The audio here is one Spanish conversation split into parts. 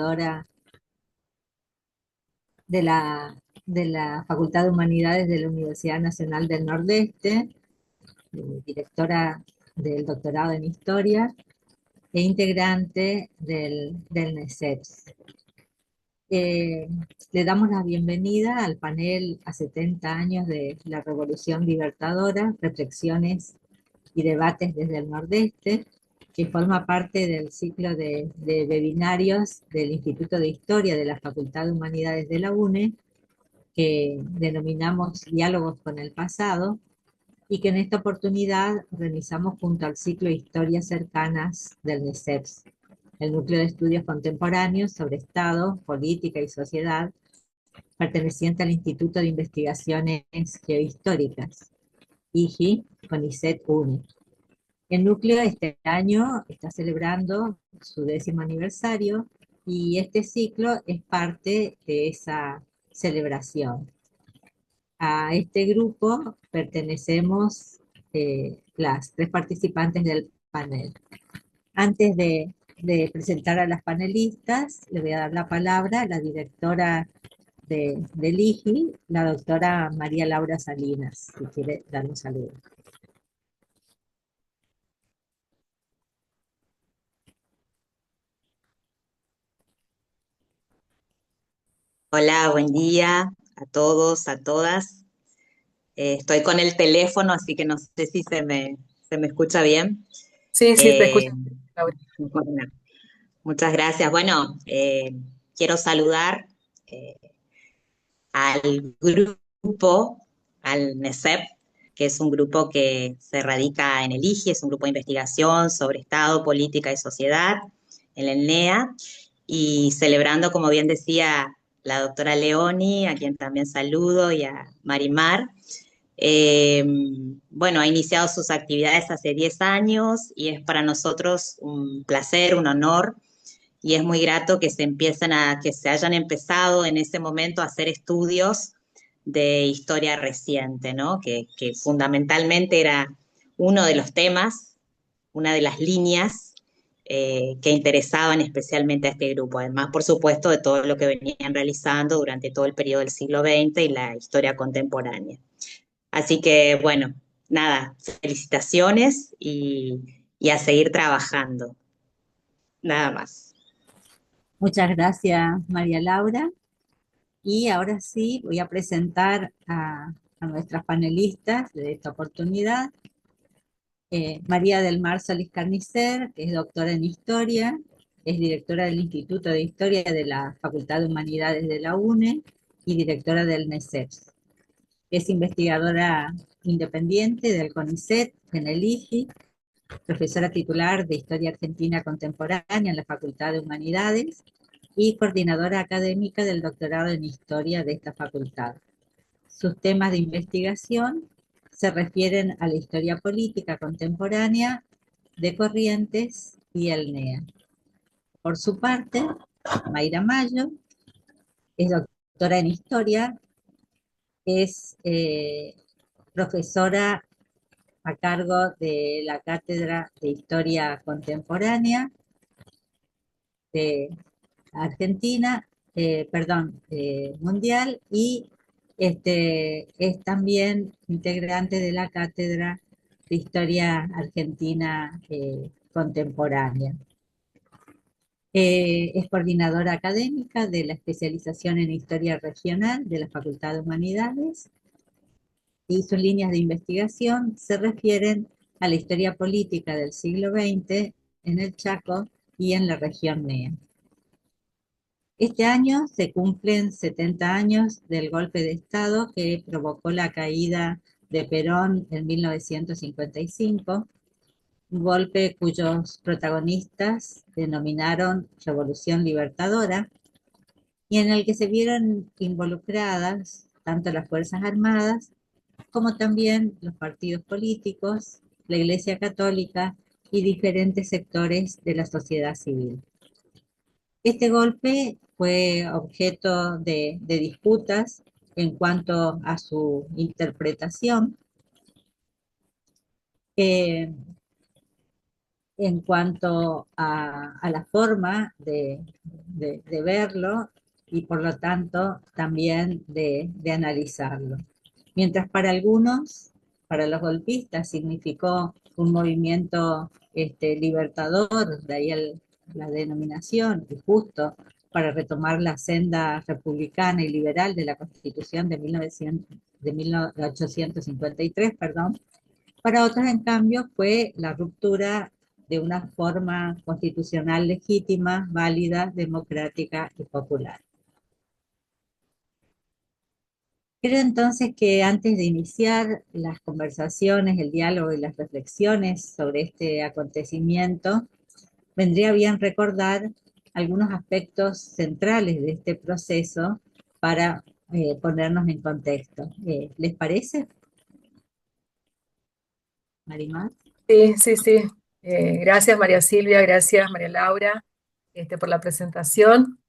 investigadora de la Facultad de Humanidades de la Universidad Nacional del Nordeste, directora del doctorado en Historia e integrante del NESEPS. Eh, Le damos la bienvenida al panel a 70 años de la Revolución Libertadora, reflexiones y debates desde el Nordeste, que forma parte del ciclo de webinarios del Instituto de Historia de la Facultad de Humanidades de la UNE, que denominamos Diálogos con el Pasado, y que en esta oportunidad realizamos junto al ciclo Historias Cercanas del NESEPS, el Núcleo de Estudios Contemporáneos sobre Estado, Política y Sociedad, perteneciente al Instituto de Investigaciones Geohistóricas, IGI, CONICET UNE. El núcleo este año está celebrando su 10º aniversario y este ciclo es parte de esa celebración. A este grupo pertenecemos las tres participantes del panel. Antes de presentar a las panelistas, le voy a dar la palabra a la directora del IGI, la doctora María Laura Salinas, si quiere dar un saludo. Hola, buen día a todos, a todas. Estoy con el teléfono, así que no sé si se me escucha bien. Sí, sí, te escucho, Eh, Laura. bueno, muchas gracias. Bueno, quiero saludar eh, al grupo, al NESEP, que es un grupo que se radica en el IGI, es un grupo de investigación sobre Estado, política y sociedad, en el NEA, y celebrando, como bien decía la doctora Leoni, a quien también saludo, y a Marimar. Eh, bueno, ha iniciado sus actividades hace 10 años y es para nosotros un placer, un honor, y es muy grato que se hayan empezado en ese momento a hacer estudios de historia reciente, ¿no? Que fundamentalmente era uno de los temas, una de las líneas que interesaban especialmente a este grupo, además, por supuesto, de todo lo que venían realizando durante todo el periodo del siglo XX y la historia contemporánea. Así que, bueno, nada, felicitaciones y a seguir trabajando, nada más. Muchas gracias, María Laura. Y ahora sí, voy a presentar a nuestras panelistas de esta oportunidad. María del Mar Solís Carnicer, que es doctora en Historia, es directora del Instituto de Historia de la Facultad de Humanidades de la UNE y directora del NESEPS. Es investigadora independiente del CONICET, en el IGI, profesora titular de Historia Argentina Contemporánea en la Facultad de Humanidades y coordinadora académica del doctorado en Historia de esta facultad. Sus temas de investigación se refieren a la historia política contemporánea de Corrientes y el NEA. Por su parte, Mayra Mayo es doctora en Historia, es profesora a cargo de la Cátedra de Historia Contemporánea de Argentina, mundial, y es también integrante de la Cátedra de Historia Argentina Contemporánea. Es coordinadora académica de la especialización en Historia Regional de la Facultad de Humanidades y sus líneas de investigación se refieren a la historia política del siglo XX en el Chaco y en la región NEA. Este año se cumplen 70 años del golpe de Estado que provocó la caída de Perón en 1955, un golpe cuyos protagonistas denominaron Revolución Libertadora y en el que se vieron involucradas tanto las Fuerzas Armadas como también los partidos políticos, la Iglesia Católica y diferentes sectores de la sociedad civil. Este golpe fue objeto de disputas en cuanto a su interpretación. Eh, en cuanto a la forma de verlo y por lo tanto también de analizarlo. Mientras para algunos, para los golpistas, significó un movimiento libertador, de ahí la denominación, y justo para retomar la senda republicana y liberal de la Constitución de 1853, perdón. Para otros, en cambio, fue la ruptura de una forma constitucional legítima, válida, democrática y popular. Creo entonces que antes de iniciar las conversaciones, el diálogo y las reflexiones sobre este acontecimiento, vendría bien recordar algunos aspectos centrales de este proceso para ponernos en contexto. ¿Les parece, Marimar? Sí, sí, sí. Gracias María Silvia, gracias María Laura, por la presentación.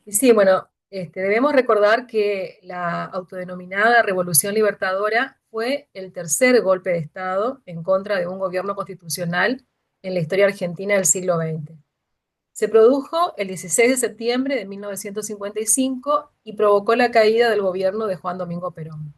Y sí, bueno, debemos recordar que la autodenominada Revolución Libertadora fue el tercer golpe de Estado en contra de un gobierno constitucional en la historia argentina del siglo XX. Se produjo el 16 de septiembre de 1955 y provocó la caída del gobierno de Juan Domingo Perón.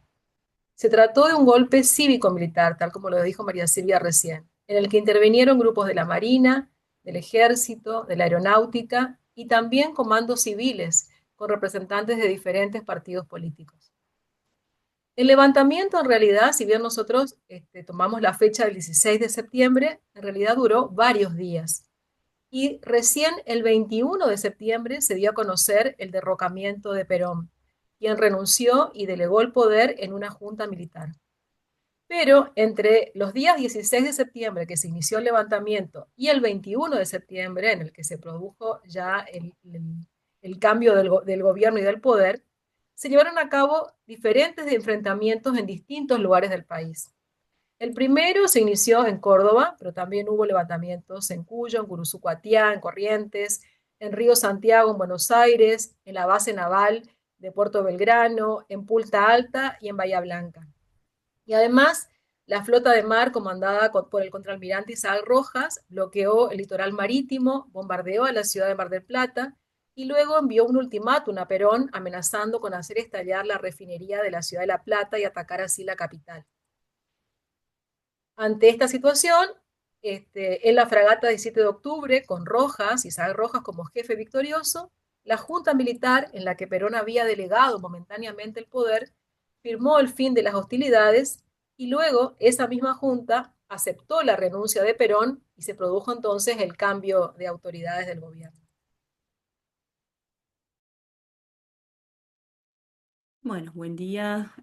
Se trató de un golpe cívico-militar, tal como lo dijo María Silvia recién, en el que intervinieron grupos de la Marina, del Ejército, de la Aeronáutica y también comandos civiles con representantes de diferentes partidos políticos. El levantamiento, en realidad, si bien nosotros tomamos la fecha del 16 de septiembre, en realidad duró varios días. Y recién el 21 de septiembre se dio a conocer el derrocamiento de Perón, quien renunció y delegó el poder en una junta militar. Pero entre los días 16 de septiembre, que se inició el levantamiento, y el 21 de septiembre, en el que se produjo ya el cambio del gobierno y del poder, se llevaron a cabo diferentes enfrentamientos en distintos lugares del país. El primero se inició en Córdoba, pero también hubo levantamientos en Cuyo, en Guruzucuatiá, en Corrientes, en Río Santiago, en Buenos Aires, en la base naval de Puerto Belgrano, en Punta Alta y en Bahía Blanca. Y además, la flota de mar comandada por el contraalmirante Isaac Rojas bloqueó el litoral marítimo, bombardeó a la ciudad de Mar del Plata y luego envió un ultimátum a Perón amenazando con hacer estallar la refinería de la ciudad de La Plata y atacar así la capital. Ante esta situación, en la fragata 17 de octubre, con Rojas, Isaac Rojas como jefe victorioso, la junta militar en la que Perón había delegado momentáneamente el poder, firmó el fin de las hostilidades y luego esa misma junta aceptó la renuncia de Perón y se produjo entonces el cambio de autoridades del gobierno. Bueno, buen día.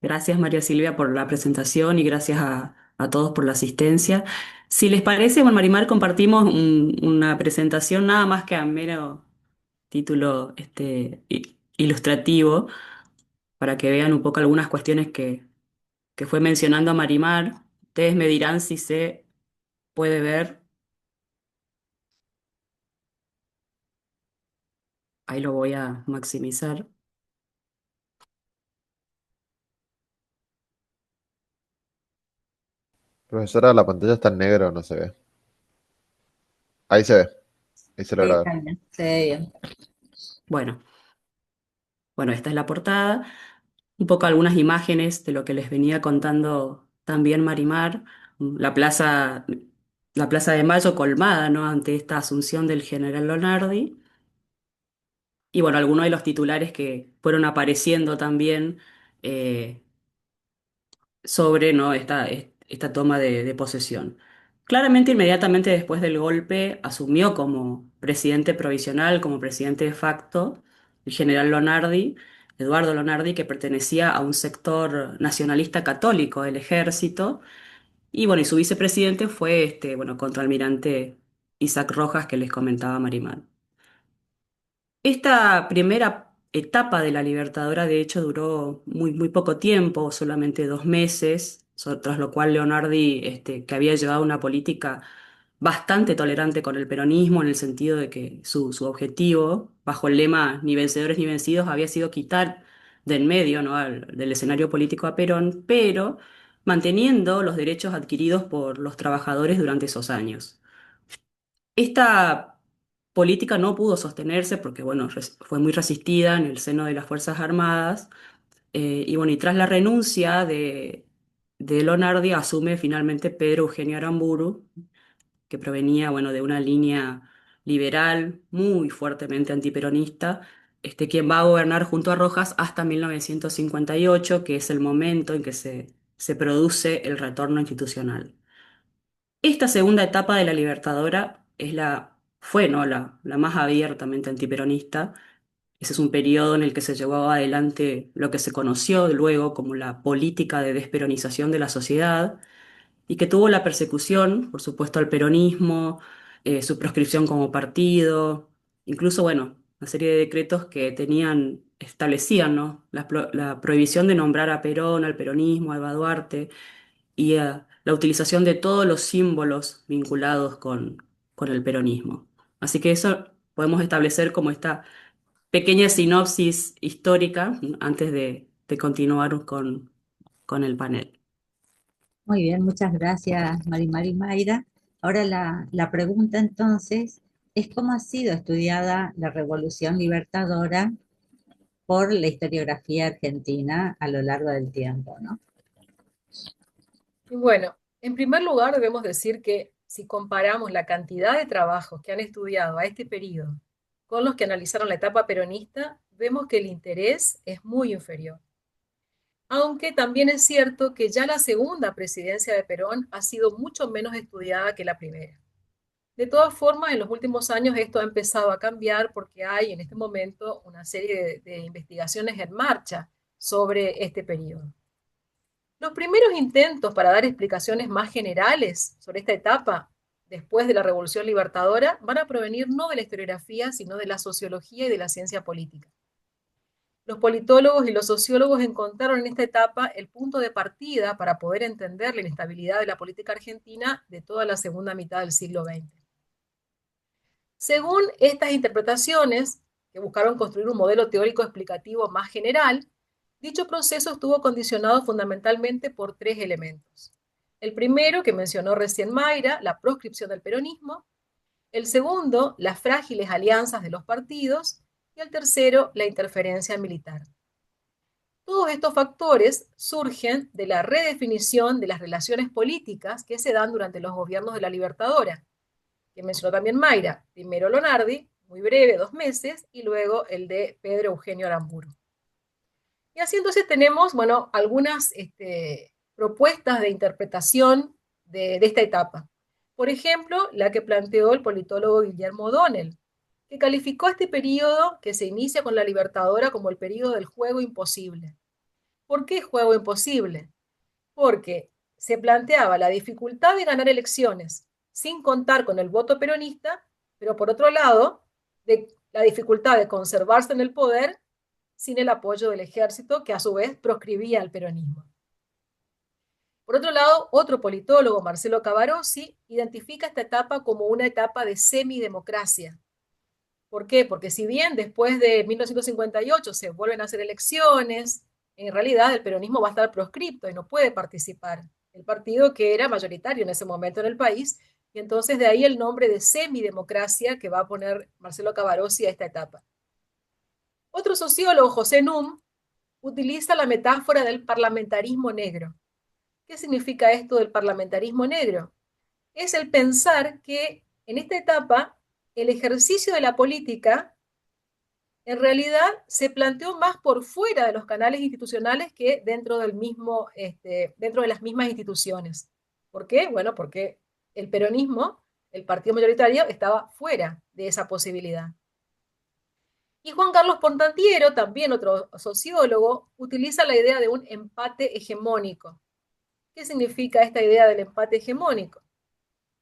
Gracias María Silvia por la presentación y gracias a todos por la asistencia. Si les parece, bueno, Marimar, compartimos una presentación nada más que a mero título ilustrativo para que vean un poco algunas cuestiones que fue mencionando Marimar. Ustedes me dirán si se puede ver. Ahí lo voy a maximizar. Profesora, la pantalla está en negro, no se ve. Ahí se ve, ahí se Sí, logra ver. está bien, se ve bien. Bueno, bueno, esta es la portada. Un poco algunas imágenes de lo que les venía contando también Marimar, la Plaza de Mayo colmada, ¿no? Ante esta asunción del general Lonardi. Y bueno, algunos de los titulares que fueron apareciendo también eh, sobre, ¿no? esta toma de posesión. Claramente, inmediatamente después del golpe, asumió como presidente provisional, como presidente de facto, el general Lonardi, Eduardo Lonardi, que pertenecía a un sector nacionalista católico del ejército, y bueno, y su vicepresidente fue bueno, contraalmirante Isaac Rojas, que les comentaba Marimar. Esta primera etapa de la Libertadora, de hecho, duró muy poco tiempo, solamente 2 meses, tras lo cual Leonardi, que había llevado una política bastante tolerante con el peronismo, en el sentido de que su objetivo, bajo el lema ni vencedores ni vencidos, había sido quitar de en medio, ¿no? del escenario político a Perón, pero manteniendo los derechos adquiridos por los trabajadores durante esos años. Esta política no pudo sostenerse porque, bueno, fue muy resistida en el seno de las Fuerzas Armadas. Y bueno, y tras la renuncia de Lonardi, asume finalmente Pedro Eugenio Aramburu, que provenía, bueno, de una línea liberal muy fuertemente antiperonista, quien va a gobernar junto a Rojas hasta 1958, que es el momento en que se produce el retorno institucional. Esta segunda etapa de la Libertadora fue, ¿no?, la más abiertamente antiperonista. Ese es un periodo en el que se llevó adelante lo que se conoció luego como la política de desperonización de la sociedad y que tuvo la persecución, por supuesto, al peronismo, su proscripción como partido, incluso, bueno, una serie de decretos que establecían, ¿no?, la prohibición de nombrar a Perón, al peronismo, a Eva Duarte y la utilización de todos los símbolos vinculados con el peronismo. Así que eso podemos establecer como esta pequeña sinopsis histórica antes de continuar con el panel. Muy bien, muchas gracias, Marimar y Mayra. Ahora la pregunta entonces es cómo ha sido estudiada la Revolución Libertadora por la historiografía argentina a lo largo del tiempo, ¿no? Y bueno, en primer lugar debemos decir que si comparamos la cantidad de trabajos que han estudiado a este periodo con los que analizaron la etapa peronista, vemos que el interés es muy inferior. Aunque también es cierto que ya la segunda presidencia de Perón ha sido mucho menos estudiada que la primera. De todas formas, en los últimos años esto ha empezado a cambiar porque hay en este momento una serie de investigaciones en marcha sobre este periodo. Los primeros intentos para dar explicaciones más generales sobre esta etapa después de la Revolución Libertadora van a provenir no de la historiografía, sino de la sociología y de la ciencia política. Los politólogos y los sociólogos encontraron en esta etapa el punto de partida para poder entender la inestabilidad de la política argentina de toda la segunda mitad del siglo XX. Según estas interpretaciones, que buscaron construir un modelo teórico explicativo más general, dicho proceso estuvo condicionado fundamentalmente por tres elementos. El primero, que mencionó recién Mayra, la proscripción del peronismo. El segundo, las frágiles alianzas de los partidos. Y el tercero, la interferencia militar. Todos estos factores surgen de la redefinición de las relaciones políticas que se dan durante los gobiernos de la Libertadora, que mencionó también Mayra. Primero Lonardi, muy breve, 2 meses, y luego el de Pedro Eugenio Aramburu. Y así entonces tenemos, bueno, algunas propuestas de interpretación de esta etapa. Por ejemplo, la que planteó el politólogo Guillermo O'Donnell, que calificó este periodo que se inicia con la Libertadora como el periodo del juego imposible. ¿Por qué juego imposible? Porque se planteaba la dificultad de ganar elecciones sin contar con el voto peronista, pero por otro lado, la dificultad de conservarse en el poder sin el apoyo del ejército, que a su vez proscribía al peronismo. Por otro lado, otro politólogo, Marcelo Cavarossi, identifica esta etapa como una etapa de semidemocracia. ¿Por qué? Porque si bien después de 1958 se vuelven a hacer elecciones, en realidad el peronismo va a estar proscripto y no puede participar. El partido que era mayoritario en ese momento en el país, y entonces de ahí el nombre de semidemocracia que va a poner Marcelo Cavarossi a esta etapa. Otro sociólogo, José Num, utiliza la metáfora del parlamentarismo negro. ¿Qué significa esto del parlamentarismo negro? Es el pensar que en esta etapa el ejercicio de la política en realidad se planteó más por fuera de los canales institucionales que dentro del mismo, dentro de las mismas instituciones. ¿Por qué? Bueno, porque el peronismo, el partido mayoritario, estaba fuera de esa posibilidad. Y Juan Carlos Portantiero, también otro sociólogo, utiliza la idea de un empate hegemónico. ¿Qué significa esta idea del empate hegemónico?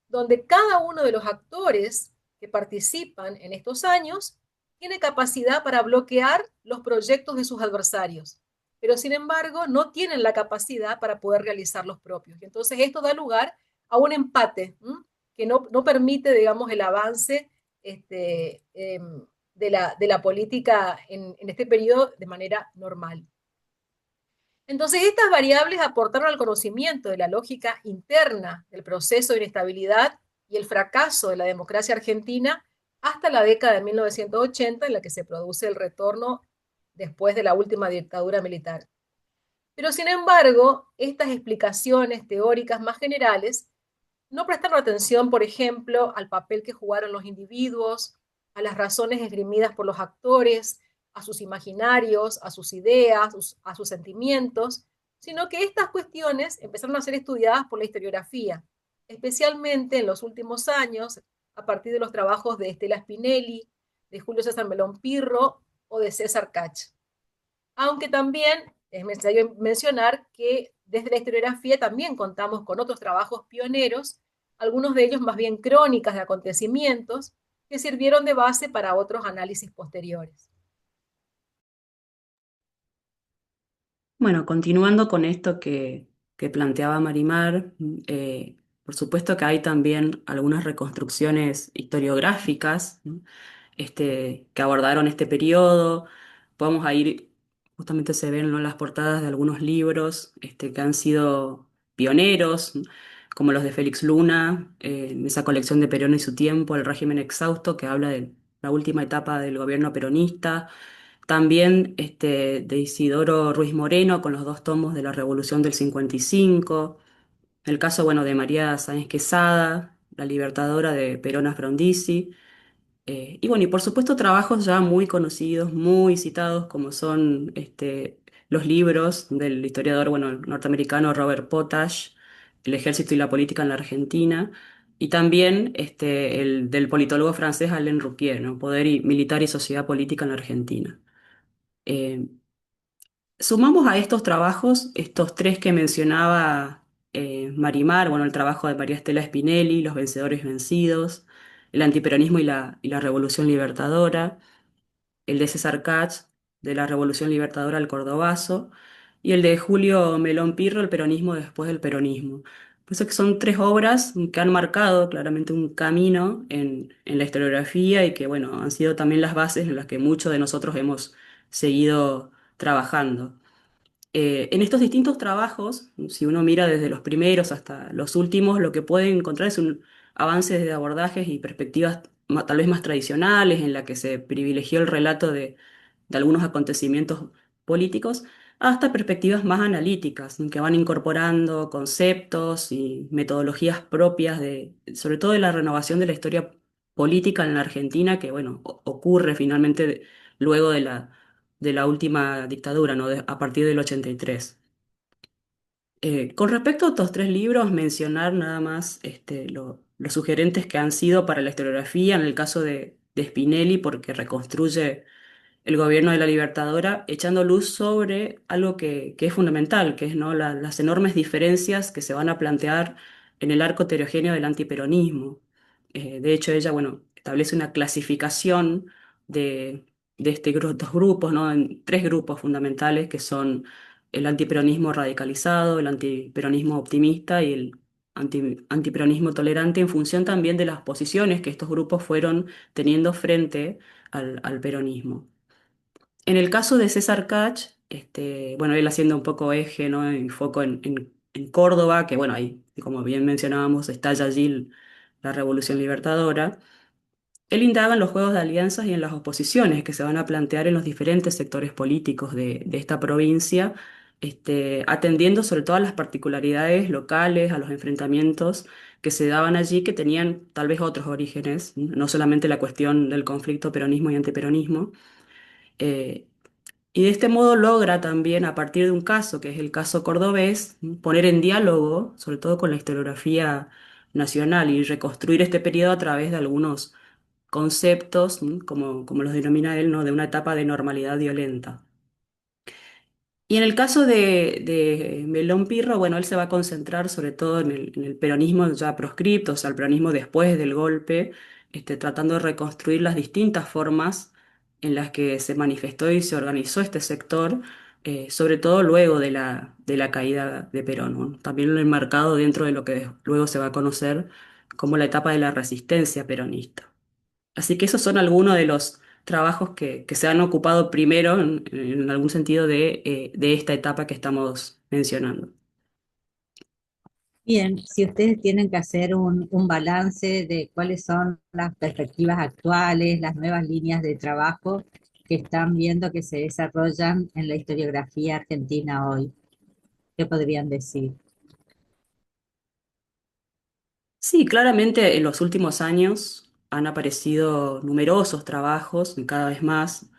Donde cada uno de los actores que participan en estos años tiene capacidad para bloquear los proyectos de sus adversarios, pero sin embargo no tienen la capacidad para poder realizar los propios. Y entonces esto da lugar a un empate que no permite, digamos, el avance de la política en este periodo de manera normal. Entonces, estas variables aportaron al conocimiento de la lógica interna del proceso de inestabilidad y el fracaso de la democracia argentina hasta la década de 1980, en la que se produce el retorno después de la última dictadura militar. Pero, sin embargo, estas explicaciones teóricas más generales no prestaron atención, por ejemplo, al papel que jugaron los individuos, a las razones esgrimidas por los actores, a sus imaginarios, a sus ideas, a sus sentimientos, sino que estas cuestiones empezaron a ser estudiadas por la historiografía, especialmente en los últimos años, a partir de los trabajos de Estela Spinelli, de Julio César Melón Pirro o de César Cach. Aunque también es necesario mencionar que desde la historiografía también contamos con otros trabajos pioneros, algunos de ellos más bien crónicas de acontecimientos, que sirvieron de base para otros análisis posteriores. Bueno, continuando con esto que planteaba Marimar, por supuesto que hay también algunas reconstrucciones historiográficas, ¿no? Que abordaron este periodo. Podemos a ir, justamente se ven, ¿no?, las portadas de algunos libros que han sido pioneros, ¿no?, como los de Félix Luna, en esa colección de Perón y su tiempo, El régimen exhausto, que habla de la última etapa del gobierno peronista. También de Isidoro Ruiz Moreno con los dos tomos de la Revolución del 55. El caso, bueno, de María Sáenz Quesada, la libertadora de Perón a Frondizi. Y bueno, y por supuesto trabajos ya muy conocidos, muy citados, como son los libros del historiador, bueno, norteamericano Robert Potash, El ejército y la política en la Argentina, y también el del politólogo francés Alain Rupier, ¿no? Militar y sociedad política en la Argentina. Eh, Sumamos a estos trabajos, estos tres que mencionaba Marimar, bueno, el trabajo de María Estela Spinelli, Los vencedores vencidos, el antiperonismo y la revolución libertadora, el de César Katz, de la revolución libertadora al Cordobazo, y el de Julio Melón Pirro, El peronismo después del peronismo. Por eso que son tres obras que han marcado claramente un camino en la historiografía y que, bueno, han sido también las bases en las que muchos de nosotros hemos seguido trabajando. En estos distintos trabajos, si uno mira desde los primeros hasta los últimos, lo que puede encontrar es un avance de abordajes y perspectivas tal vez más tradicionales, en la que se privilegió el relato de algunos acontecimientos políticos, hasta perspectivas más analíticas, ¿no?, que van incorporando conceptos y metodologías propias sobre todo de la renovación de la historia política en la Argentina, que, bueno, ocurre finalmente luego de la última dictadura, ¿no?, a partir del 83. Con respecto a estos tres libros, mencionar nada más los sugerentes que han sido para la historiografía, en el caso de Spinelli, porque reconstruye el gobierno de la Libertadora, echando luz sobre algo que es fundamental, que es, ¿no?, las enormes diferencias que se van a plantear en el arco heterogéneo del antiperonismo. De hecho, ella, bueno, establece una clasificación de, de estos grupos, ¿no?, en tres grupos fundamentales, que son el antiperonismo radicalizado, el antiperonismo optimista y el antiperonismo tolerante, en función también de las posiciones que estos grupos fueron teniendo frente al peronismo. En el caso de César Catch, bueno, él haciendo un poco eje, ¿no?, en foco en Córdoba, que bueno, ahí, como bien mencionábamos, estalla allí la Revolución Libertadora. Él indaga en los juegos de alianzas y en las oposiciones que se van a plantear en los diferentes sectores políticos de esta provincia, atendiendo sobre todo a las particularidades locales, a los enfrentamientos que se daban allí, que tenían tal vez otros orígenes, no solamente la cuestión del conflicto peronismo y antiperonismo. Eh, y de este modo logra también, a partir de un caso, que es el caso cordobés, poner en diálogo, sobre todo con la historiografía nacional, y reconstruir este periodo a través de algunos conceptos, ¿no?, como los denomina él, ¿no?, de una etapa de normalidad violenta. Y en el caso de Melón Pirro, bueno, él se va a concentrar sobre todo en el peronismo ya proscripto, o sea, el peronismo después del golpe, tratando de reconstruir las distintas formas en las que se manifestó y se organizó este sector, sobre todo luego de la caída de Perón, ¿no? También lo enmarcado dentro de lo que luego se va a conocer como la etapa de la resistencia peronista. Así que esos son algunos de los trabajos que se han ocupado primero en algún sentido de esta etapa que estamos mencionando. Bien, si ustedes tienen que hacer un balance de cuáles son las perspectivas actuales, las nuevas líneas de trabajo que están viendo que se desarrollan en la historiografía argentina hoy, ¿qué podrían decir? Sí, claramente en los últimos años han aparecido numerosos trabajos, y cada vez más,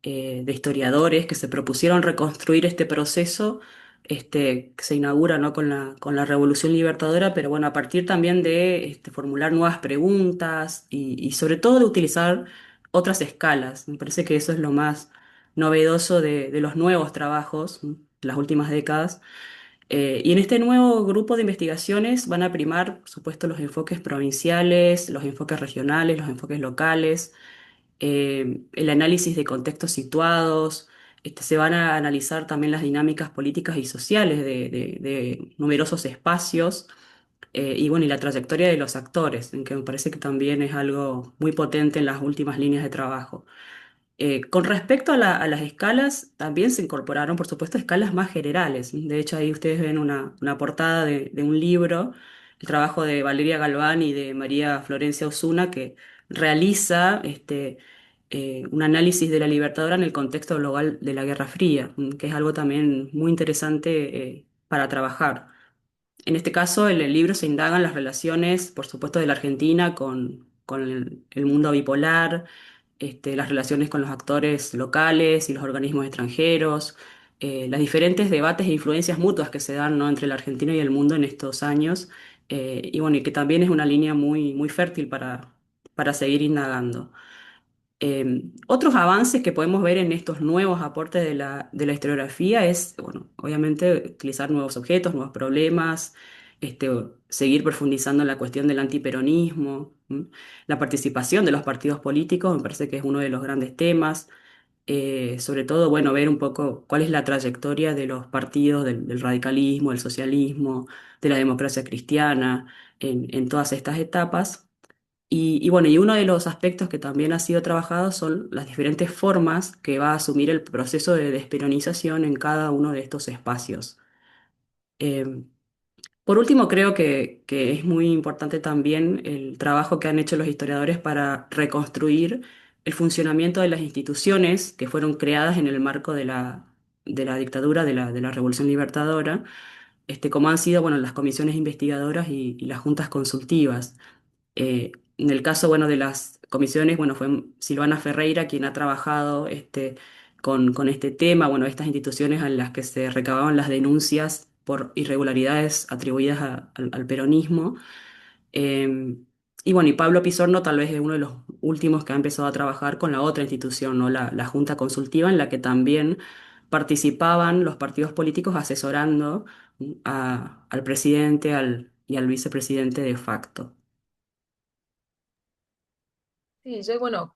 de historiadores que se propusieron reconstruir este proceso que se inaugura, ¿no? con la Revolución Libertadora, pero bueno, a partir también de formular nuevas preguntas y sobre todo de utilizar otras escalas. Me parece que eso es lo más novedoso de los nuevos trabajos, ¿no? de las últimas décadas. Y en este nuevo grupo de investigaciones van a primar, por supuesto, los enfoques provinciales, los enfoques regionales, los enfoques locales, el análisis de contextos situados. Se van a analizar también las dinámicas políticas y sociales de numerosos espacios, y bueno, y la trayectoria de los actores, en que me parece que también es algo muy potente en las últimas líneas de trabajo. Con respecto a las escalas, también se incorporaron, por supuesto, escalas más generales. De hecho, ahí ustedes ven una portada de un libro, el trabajo de Valeria Galván y de María Florencia Osuna, que realiza un análisis de la Libertadora en el contexto global de la Guerra Fría, que es algo también muy interesante para trabajar. En este caso, en el libro se indagan las relaciones, por supuesto, de la Argentina con el mundo bipolar, las relaciones con los actores locales y los organismos extranjeros, los diferentes debates e influencias mutuas que se dan, ¿no? entre la Argentina y el mundo en estos años, y bueno, y que también es una línea muy, muy fértil para seguir indagando. Otros avances que podemos ver en estos nuevos aportes de la historiografía es, bueno, obviamente utilizar nuevos objetos, nuevos problemas, este, seguir profundizando en la cuestión del antiperonismo, ¿m? La participación de los partidos políticos, me parece que es uno de los grandes temas. Sobre todo, bueno, ver un poco cuál es la trayectoria de los partidos del radicalismo, del socialismo, de la democracia cristiana, en todas estas etapas. Y bueno, y uno de los aspectos que también ha sido trabajado son las diferentes formas que va a asumir el proceso de desperonización en cada uno de estos espacios. Eh, por último, creo que es muy importante también el trabajo que han hecho los historiadores para reconstruir el funcionamiento de las instituciones que fueron creadas en el marco de la dictadura, de la Revolución Libertadora, como han sido, bueno, las comisiones investigadoras y las juntas consultivas. En el caso, bueno, de las comisiones, bueno, fue Silvana Ferreira quien ha trabajado con este tema, bueno, estas instituciones en las que se recababan las denuncias por irregularidades atribuidas al peronismo. Eh, y bueno, y Pablo Pizorno tal vez es uno de los últimos que ha empezado a trabajar con la otra institución, ¿no? La Junta Consultiva, en la que también participaban los partidos políticos asesorando al presidente y al vicepresidente de facto. Sí, yo, bueno,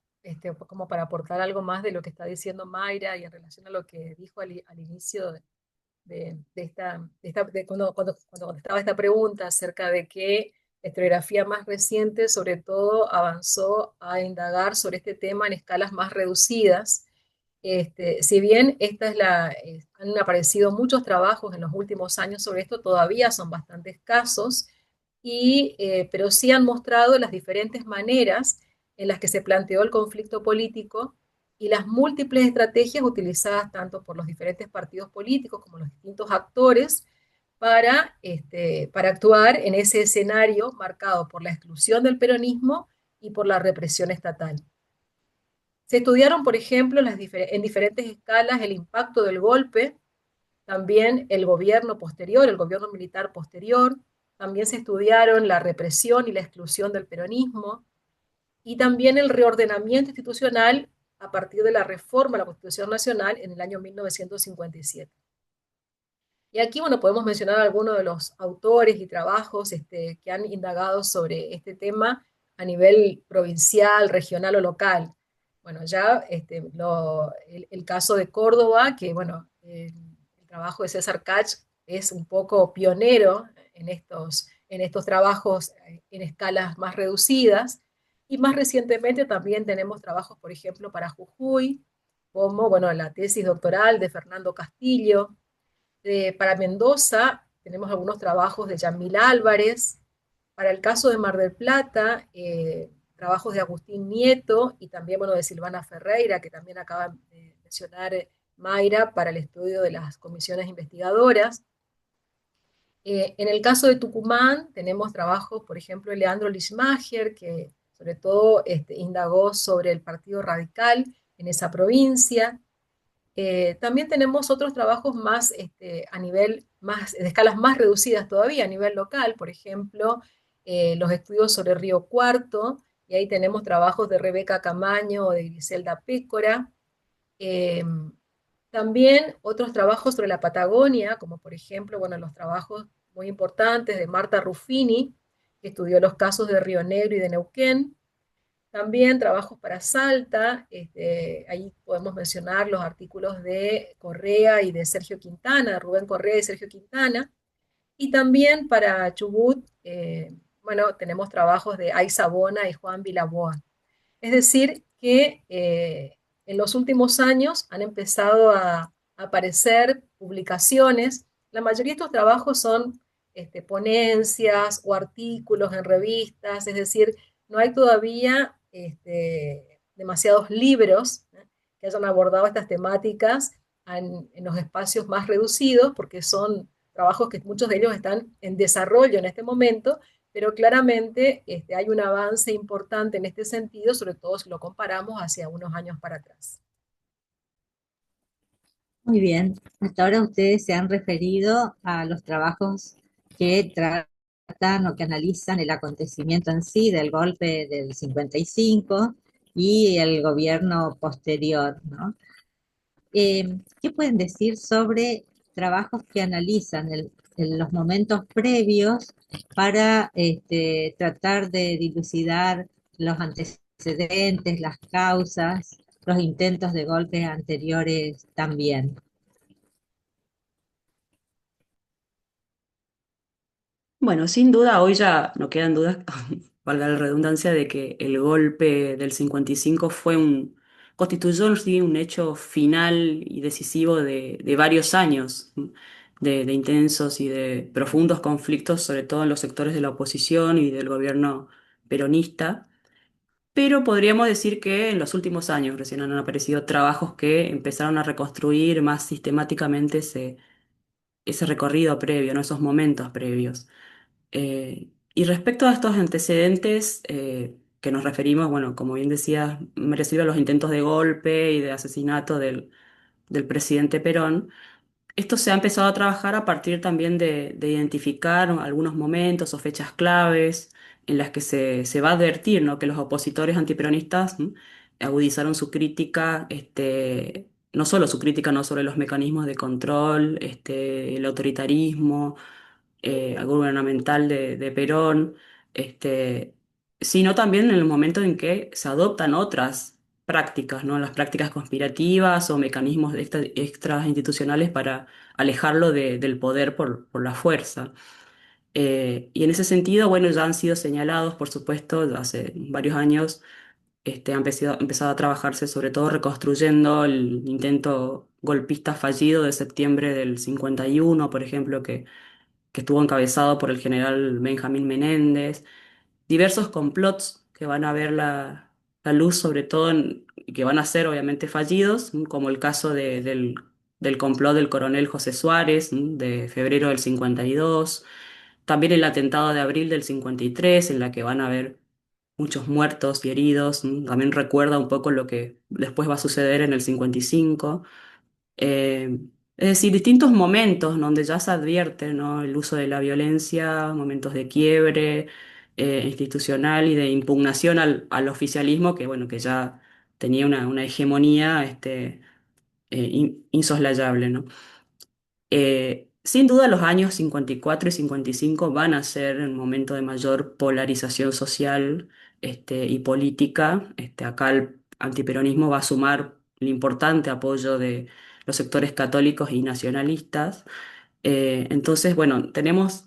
como para aportar algo más de lo que está diciendo Mayra y en relación a lo que dijo al inicio cuando estaba esta pregunta acerca de que la historiografía más reciente, sobre todo, avanzó a indagar sobre este tema en escalas más reducidas. Si bien han aparecido muchos trabajos en los últimos años sobre esto, todavía son bastante escasos, pero sí han mostrado las diferentes maneras en las que se planteó el conflicto político y las múltiples estrategias utilizadas tanto por los diferentes partidos políticos como los distintos actores para actuar en ese escenario marcado por la exclusión del peronismo y por la represión estatal. Se estudiaron, por ejemplo, en diferentes escalas el impacto del golpe, también el gobierno posterior, el gobierno militar posterior, también se estudiaron la represión y la exclusión del peronismo, y también el reordenamiento institucional a partir de la reforma a la Constitución Nacional en el año 1957. Y aquí, bueno, podemos mencionar algunos de los autores y trabajos que han indagado sobre este tema a nivel provincial, regional o local. Bueno, ya el caso de Córdoba, que bueno, el trabajo de César Kach es un poco pionero en estos trabajos en escalas más reducidas. Y más recientemente también tenemos trabajos, por ejemplo, para Jujuy, como, bueno, la tesis doctoral de Fernando Castillo. Para Mendoza tenemos algunos trabajos de Yamil Álvarez. Para el caso de Mar del Plata, trabajos de Agustín Nieto y también, bueno, de Silvana Ferreira, que también acaba de mencionar Mayra, para el estudio de las comisiones investigadoras. En el caso de Tucumán, tenemos trabajos, por ejemplo, de Leandro Lischmacher, que sobre todo indagó sobre el Partido Radical en esa provincia. También tenemos otros trabajos más a nivel más, de escalas más reducidas todavía, a nivel local, por ejemplo, los estudios sobre Río Cuarto, y ahí tenemos trabajos de Rebeca Camaño o de Griselda Pécora. Eh, También otros trabajos sobre la Patagonia, como por ejemplo, bueno, los trabajos muy importantes de Marta Ruffini, que estudió los casos de Río Negro y de Neuquén. También trabajos para Salta, ahí podemos mencionar los artículos de Correa y de Sergio Quintana, de Rubén Correa y Sergio Quintana. Y también para Chubut, bueno, tenemos trabajos de Aiza Bona y Juan Vilaboa. Es decir, que en los últimos años han empezado a aparecer publicaciones. La mayoría de estos trabajos son ponencias o artículos en revistas, es decir, no hay todavía demasiados libros, que hayan abordado estas temáticas en los espacios más reducidos, porque son trabajos que muchos de ellos están en desarrollo en este momento, pero claramente hay un avance importante en este sentido, sobre todo si lo comparamos hacia unos años para atrás. Muy bien, hasta ahora ustedes se han referido a los trabajos que tratan o que analizan el acontecimiento en sí del golpe del 55 y el gobierno posterior, ¿no? ¿Qué pueden decir sobre trabajos que analizan en los momentos previos para tratar de dilucidar los antecedentes, las causas, los intentos de golpes anteriores también? Bueno, sin duda hoy ya no quedan dudas, valga la redundancia, de que el golpe del 55 constituyó sí, un hecho final y decisivo de varios años de intensos y de profundos conflictos, sobre todo en los sectores de la oposición y del gobierno peronista. Pero podríamos decir que en los últimos años recién han aparecido trabajos que empezaron a reconstruir más sistemáticamente ese recorrido previo, ¿no? Esos momentos previos. Y respecto a estos antecedentes que nos referimos, bueno, como bien decía, me refiero a los intentos de golpe y de asesinato del presidente Perón. Esto se ha empezado a trabajar a partir también de identificar algunos momentos o fechas claves en las que se va a advertir, ¿no? Que los opositores antiperonistas agudizaron su crítica, no solo su crítica, no sobre los mecanismos de control, el autoritarismo gubernamental de Perón, este, sino también en el momento en que se adoptan otras prácticas, ¿no? Las prácticas conspirativas o mecanismos extra institucionales para alejarlo del poder por la fuerza. Y en ese sentido, bueno, ya han sido señalados, por supuesto, hace varios años, ha empezado a trabajarse sobre todo reconstruyendo el intento golpista fallido de septiembre del 51, por ejemplo, que estuvo encabezado por el general Benjamín Menéndez, diversos complots que van a ver la luz, sobre todo, y que van a ser obviamente fallidos, como el caso del complot del coronel José Suárez, de febrero del 52, también el atentado de abril del 53, en la que van a haber muchos muertos y heridos, también recuerda un poco lo que después va a suceder en el 55. Es decir, distintos momentos donde ya se advierte, ¿no? El uso de la violencia, momentos de quiebre institucional y de impugnación al oficialismo que, bueno, que ya tenía una hegemonía insoslayable, ¿no? Sin duda los años 54 y 55 van a ser un momento de mayor polarización social y política. Acá el antiperonismo va a sumar el importante apoyo de los sectores católicos y nacionalistas. Entonces, bueno, tenemos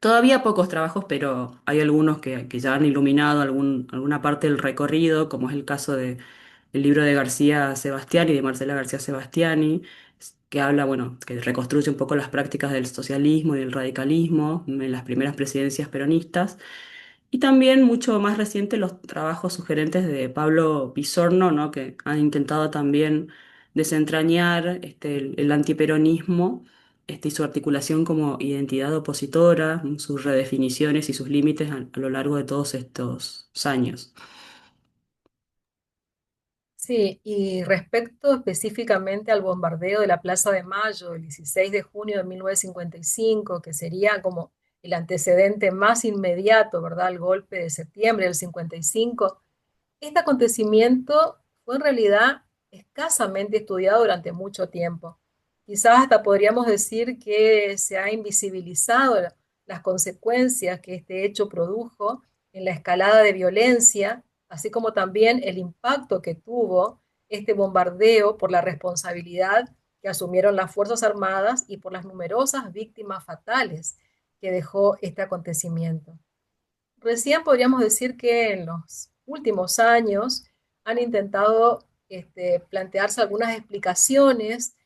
Todavía pocos trabajos, pero hay algunos que ya han iluminado alguna parte del recorrido, como es el caso del libro de García Sebastiani, de Marcela García Sebastiani, que habla, bueno, que reconstruye un poco las prácticas del socialismo y del radicalismo en las primeras presidencias peronistas. Y también mucho más reciente los trabajos sugerentes de Pablo Pisorno, ¿no? Que han intentado también desentrañar el antiperonismo y su articulación como identidad opositora, sus redefiniciones y sus límites a lo largo de todos estos años. Sí, y respecto específicamente al bombardeo de la Plaza de Mayo el 16 de junio de 1955, que sería como el antecedente más inmediato, ¿verdad?, al golpe de septiembre del 55, este acontecimiento fue en realidad escasamente estudiado durante mucho tiempo. Quizás hasta podríamos decir que se ha invisibilizado las consecuencias que este hecho produjo en la escalada de violencia, así como también el impacto que tuvo este bombardeo por la responsabilidad que asumieron las Fuerzas Armadas y por las numerosas víctimas fatales que dejó este acontecimiento. Recién podríamos decir que en los últimos años han intentado plantearse algunas explicaciones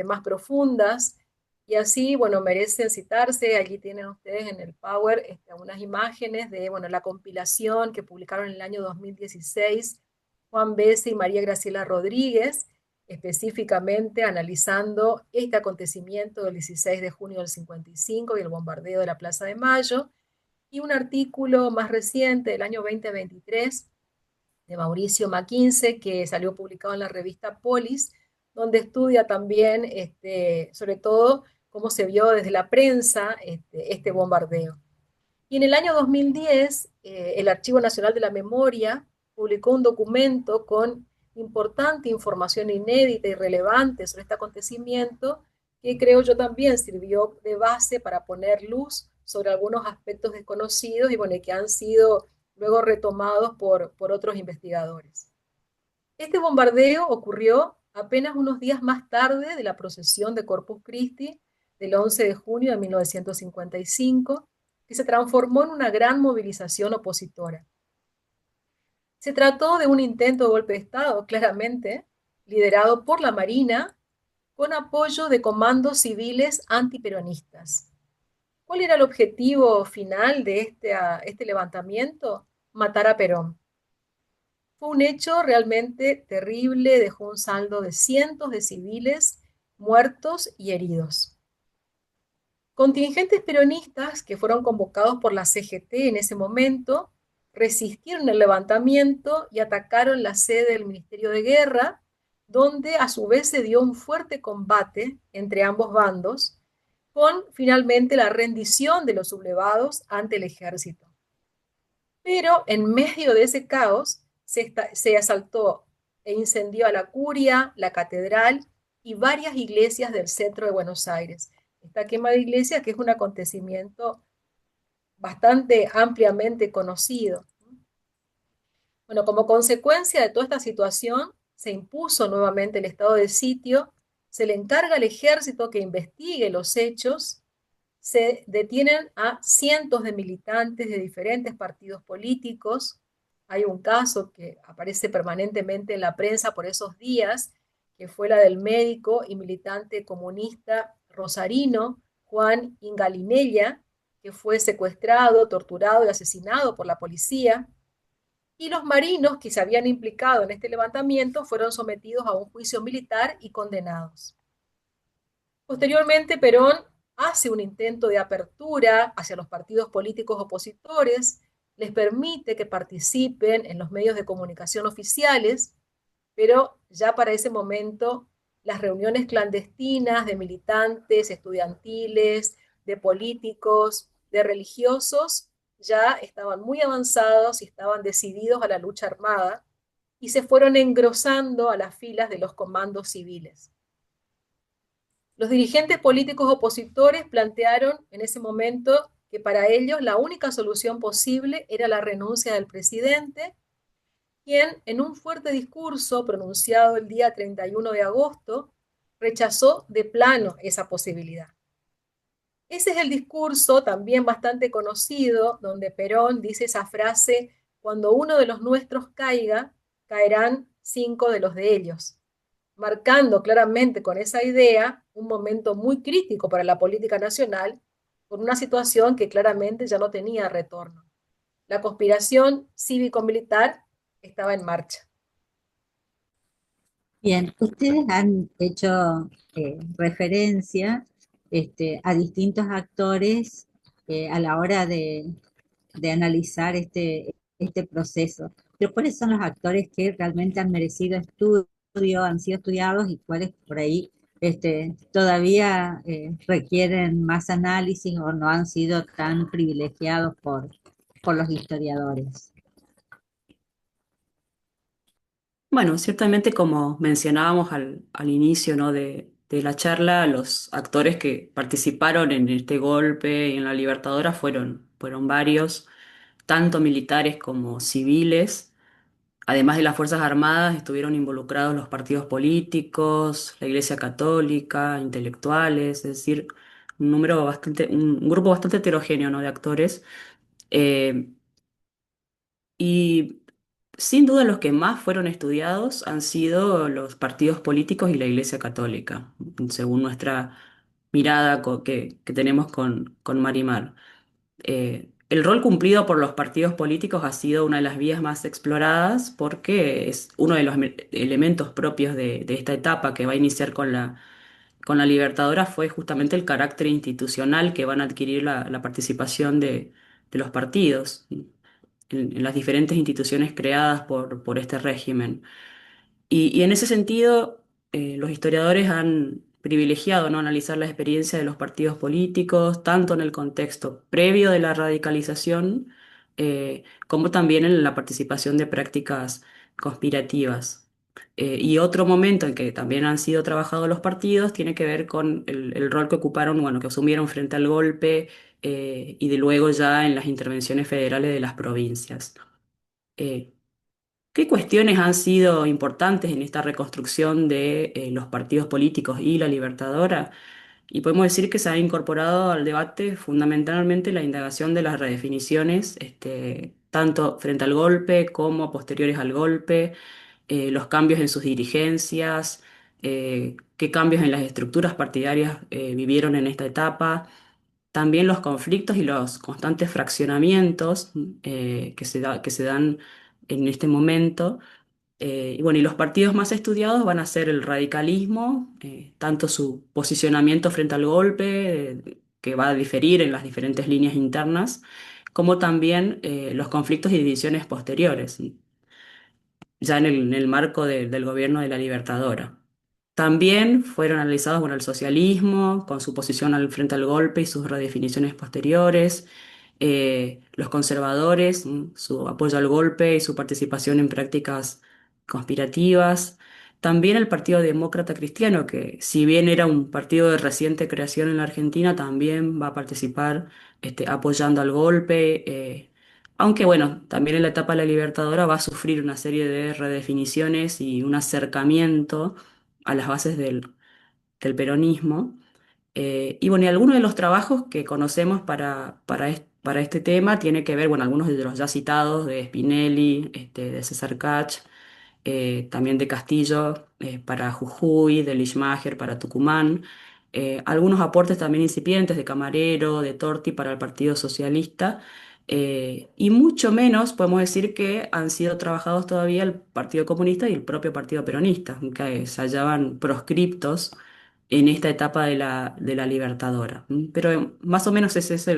más profundas y así, bueno, merecen citarse. Allí tienen ustedes en el Power unas imágenes de, bueno, la compilación que publicaron en el año 2016 Juan Besse y María Graciela Rodríguez, específicamente analizando este acontecimiento del 16 de junio del 55 y el bombardeo de la Plaza de Mayo, y un artículo más reciente del año 2023 de Mauricio McKinsey, que salió publicado en la revista Polis, donde estudia también, sobre todo, cómo se vio desde la prensa este bombardeo. Y en el año 2010, el Archivo Nacional de la Memoria publicó un documento con importante información inédita y relevante sobre este acontecimiento, que creo yo también sirvió de base para poner luz sobre algunos aspectos desconocidos y bueno, que han sido luego retomados por otros investigadores. Este bombardeo ocurrió apenas unos días más tarde de la procesión de Corpus Christi del 11 de junio de 1955, que se transformó en una gran movilización opositora. Se trató de un intento de golpe de Estado, claramente, liderado por la Marina, con apoyo de comandos civiles antiperonistas. ¿Cuál era el objetivo final de este levantamiento? Matar a Perón. Fue un hecho realmente terrible, dejó un saldo de cientos de civiles muertos y heridos. Contingentes peronistas que fueron convocados por la CGT en ese momento resistieron el levantamiento y atacaron la sede del Ministerio de Guerra, donde a su vez se dio un fuerte combate entre ambos bandos, con finalmente la rendición de los sublevados ante el ejército. Pero en medio de ese caos se asaltó e incendió a la curia, la catedral y varias iglesias del centro de Buenos Aires. Esta quema de iglesias, que es un acontecimiento bastante ampliamente conocido. Bueno, como consecuencia de toda esta situación, se impuso nuevamente el estado de sitio, se le encarga al ejército que investigue los hechos, se detienen a cientos de militantes de diferentes partidos políticos. Hay un caso que aparece permanentemente en la prensa por esos días, que fue la del médico y militante comunista rosarino Juan Ingalinella, que fue secuestrado, torturado y asesinado por la policía. Y los marinos que se habían implicado en este levantamiento fueron sometidos a un juicio militar y condenados. Posteriormente, Perón hace un intento de apertura hacia los partidos políticos opositores, les permite que participen en los medios de comunicación oficiales, pero ya para ese momento las reuniones clandestinas de militantes estudiantiles, de políticos, de religiosos, ya estaban muy avanzados y estaban decididos a la lucha armada y se fueron engrosando a las filas de los comandos civiles. Los dirigentes políticos opositores plantearon en ese momento que para ellos la única solución posible era la renuncia del presidente, quien en un fuerte discurso pronunciado el día 31 de agosto rechazó de plano esa posibilidad. Ese es el discurso también bastante conocido, donde Perón dice esa frase: cuando uno de los nuestros caiga, caerán 5 de los de ellos, marcando claramente con esa idea un momento muy crítico para la política nacional, por una situación que claramente ya no tenía retorno. La conspiración cívico-militar estaba en marcha. Bien, ustedes han hecho referencia a distintos actores a la hora de analizar este proceso. Pero ¿cuáles son los actores que realmente han merecido estudio, han sido estudiados y cuáles por ahí todavía requieren más análisis o no han sido tan privilegiados por los historiadores? Bueno, ciertamente como mencionábamos al inicio, ¿no? de la charla, los actores que participaron en este golpe y en la Libertadora fueron varios, tanto militares como civiles. Además de las Fuerzas Armadas, estuvieron involucrados los partidos políticos, la Iglesia Católica, intelectuales, es decir, un grupo bastante heterogéneo, ¿no? de actores. Eh, y sin duda los que más fueron estudiados han sido los partidos políticos y la Iglesia Católica, según nuestra mirada que tenemos con Marimar. El rol cumplido por los partidos políticos ha sido una de las vías más exploradas porque es uno de los elementos propios de esta etapa que va a iniciar con la Libertadora fue justamente el carácter institucional que van a adquirir la participación de los partidos en las diferentes instituciones creadas por este régimen. Y en ese sentido, los historiadores han privilegiado, ¿no? analizar la experiencia de los partidos políticos, tanto en el contexto previo de la radicalización, como también en la participación de prácticas conspirativas. Y otro momento en que también han sido trabajados los partidos tiene que ver con el rol que ocuparon, bueno, que asumieron frente al golpe, y de luego ya en las intervenciones federales de las provincias. Eh, ¿Qué cuestiones han sido importantes en esta reconstrucción de los partidos políticos y la Libertadora? Y podemos decir que se ha incorporado al debate fundamentalmente la indagación de las redefiniciones, tanto frente al golpe como posteriores al golpe, los cambios en sus dirigencias, qué cambios en las estructuras partidarias vivieron en esta etapa, también los conflictos y los constantes fraccionamientos que se dan en este momento. Y bueno, y los partidos más estudiados van a ser el radicalismo, tanto su posicionamiento frente al golpe, que va a diferir en las diferentes líneas internas, como también los conflictos y divisiones posteriores, ya en el marco del gobierno de la Libertadora. También fueron analizados, bueno, el socialismo, con su posición frente al golpe y sus redefiniciones posteriores, los conservadores, su apoyo al golpe y su participación en prácticas conspirativas. También el Partido Demócrata Cristiano, que si bien era un partido de reciente creación en la Argentina, también va a participar apoyando al golpe. Aunque bueno, también en la etapa de la Libertadora va a sufrir una serie de redefiniciones y un acercamiento a las bases del peronismo. Y bueno, y algunos de los trabajos que conocemos para este tema tiene que ver, bueno, algunos de los ya citados, de Spinelli, de César Catch, también de Castillo para Jujuy, de Lichmacher para Tucumán, algunos aportes también incipientes de Camarero, de Torti para el Partido Socialista, y mucho menos podemos decir que han sido trabajados todavía el Partido Comunista y el propio Partido Peronista, que se hallaban proscriptos en esta etapa de la Libertadora. Pero más o menos ese es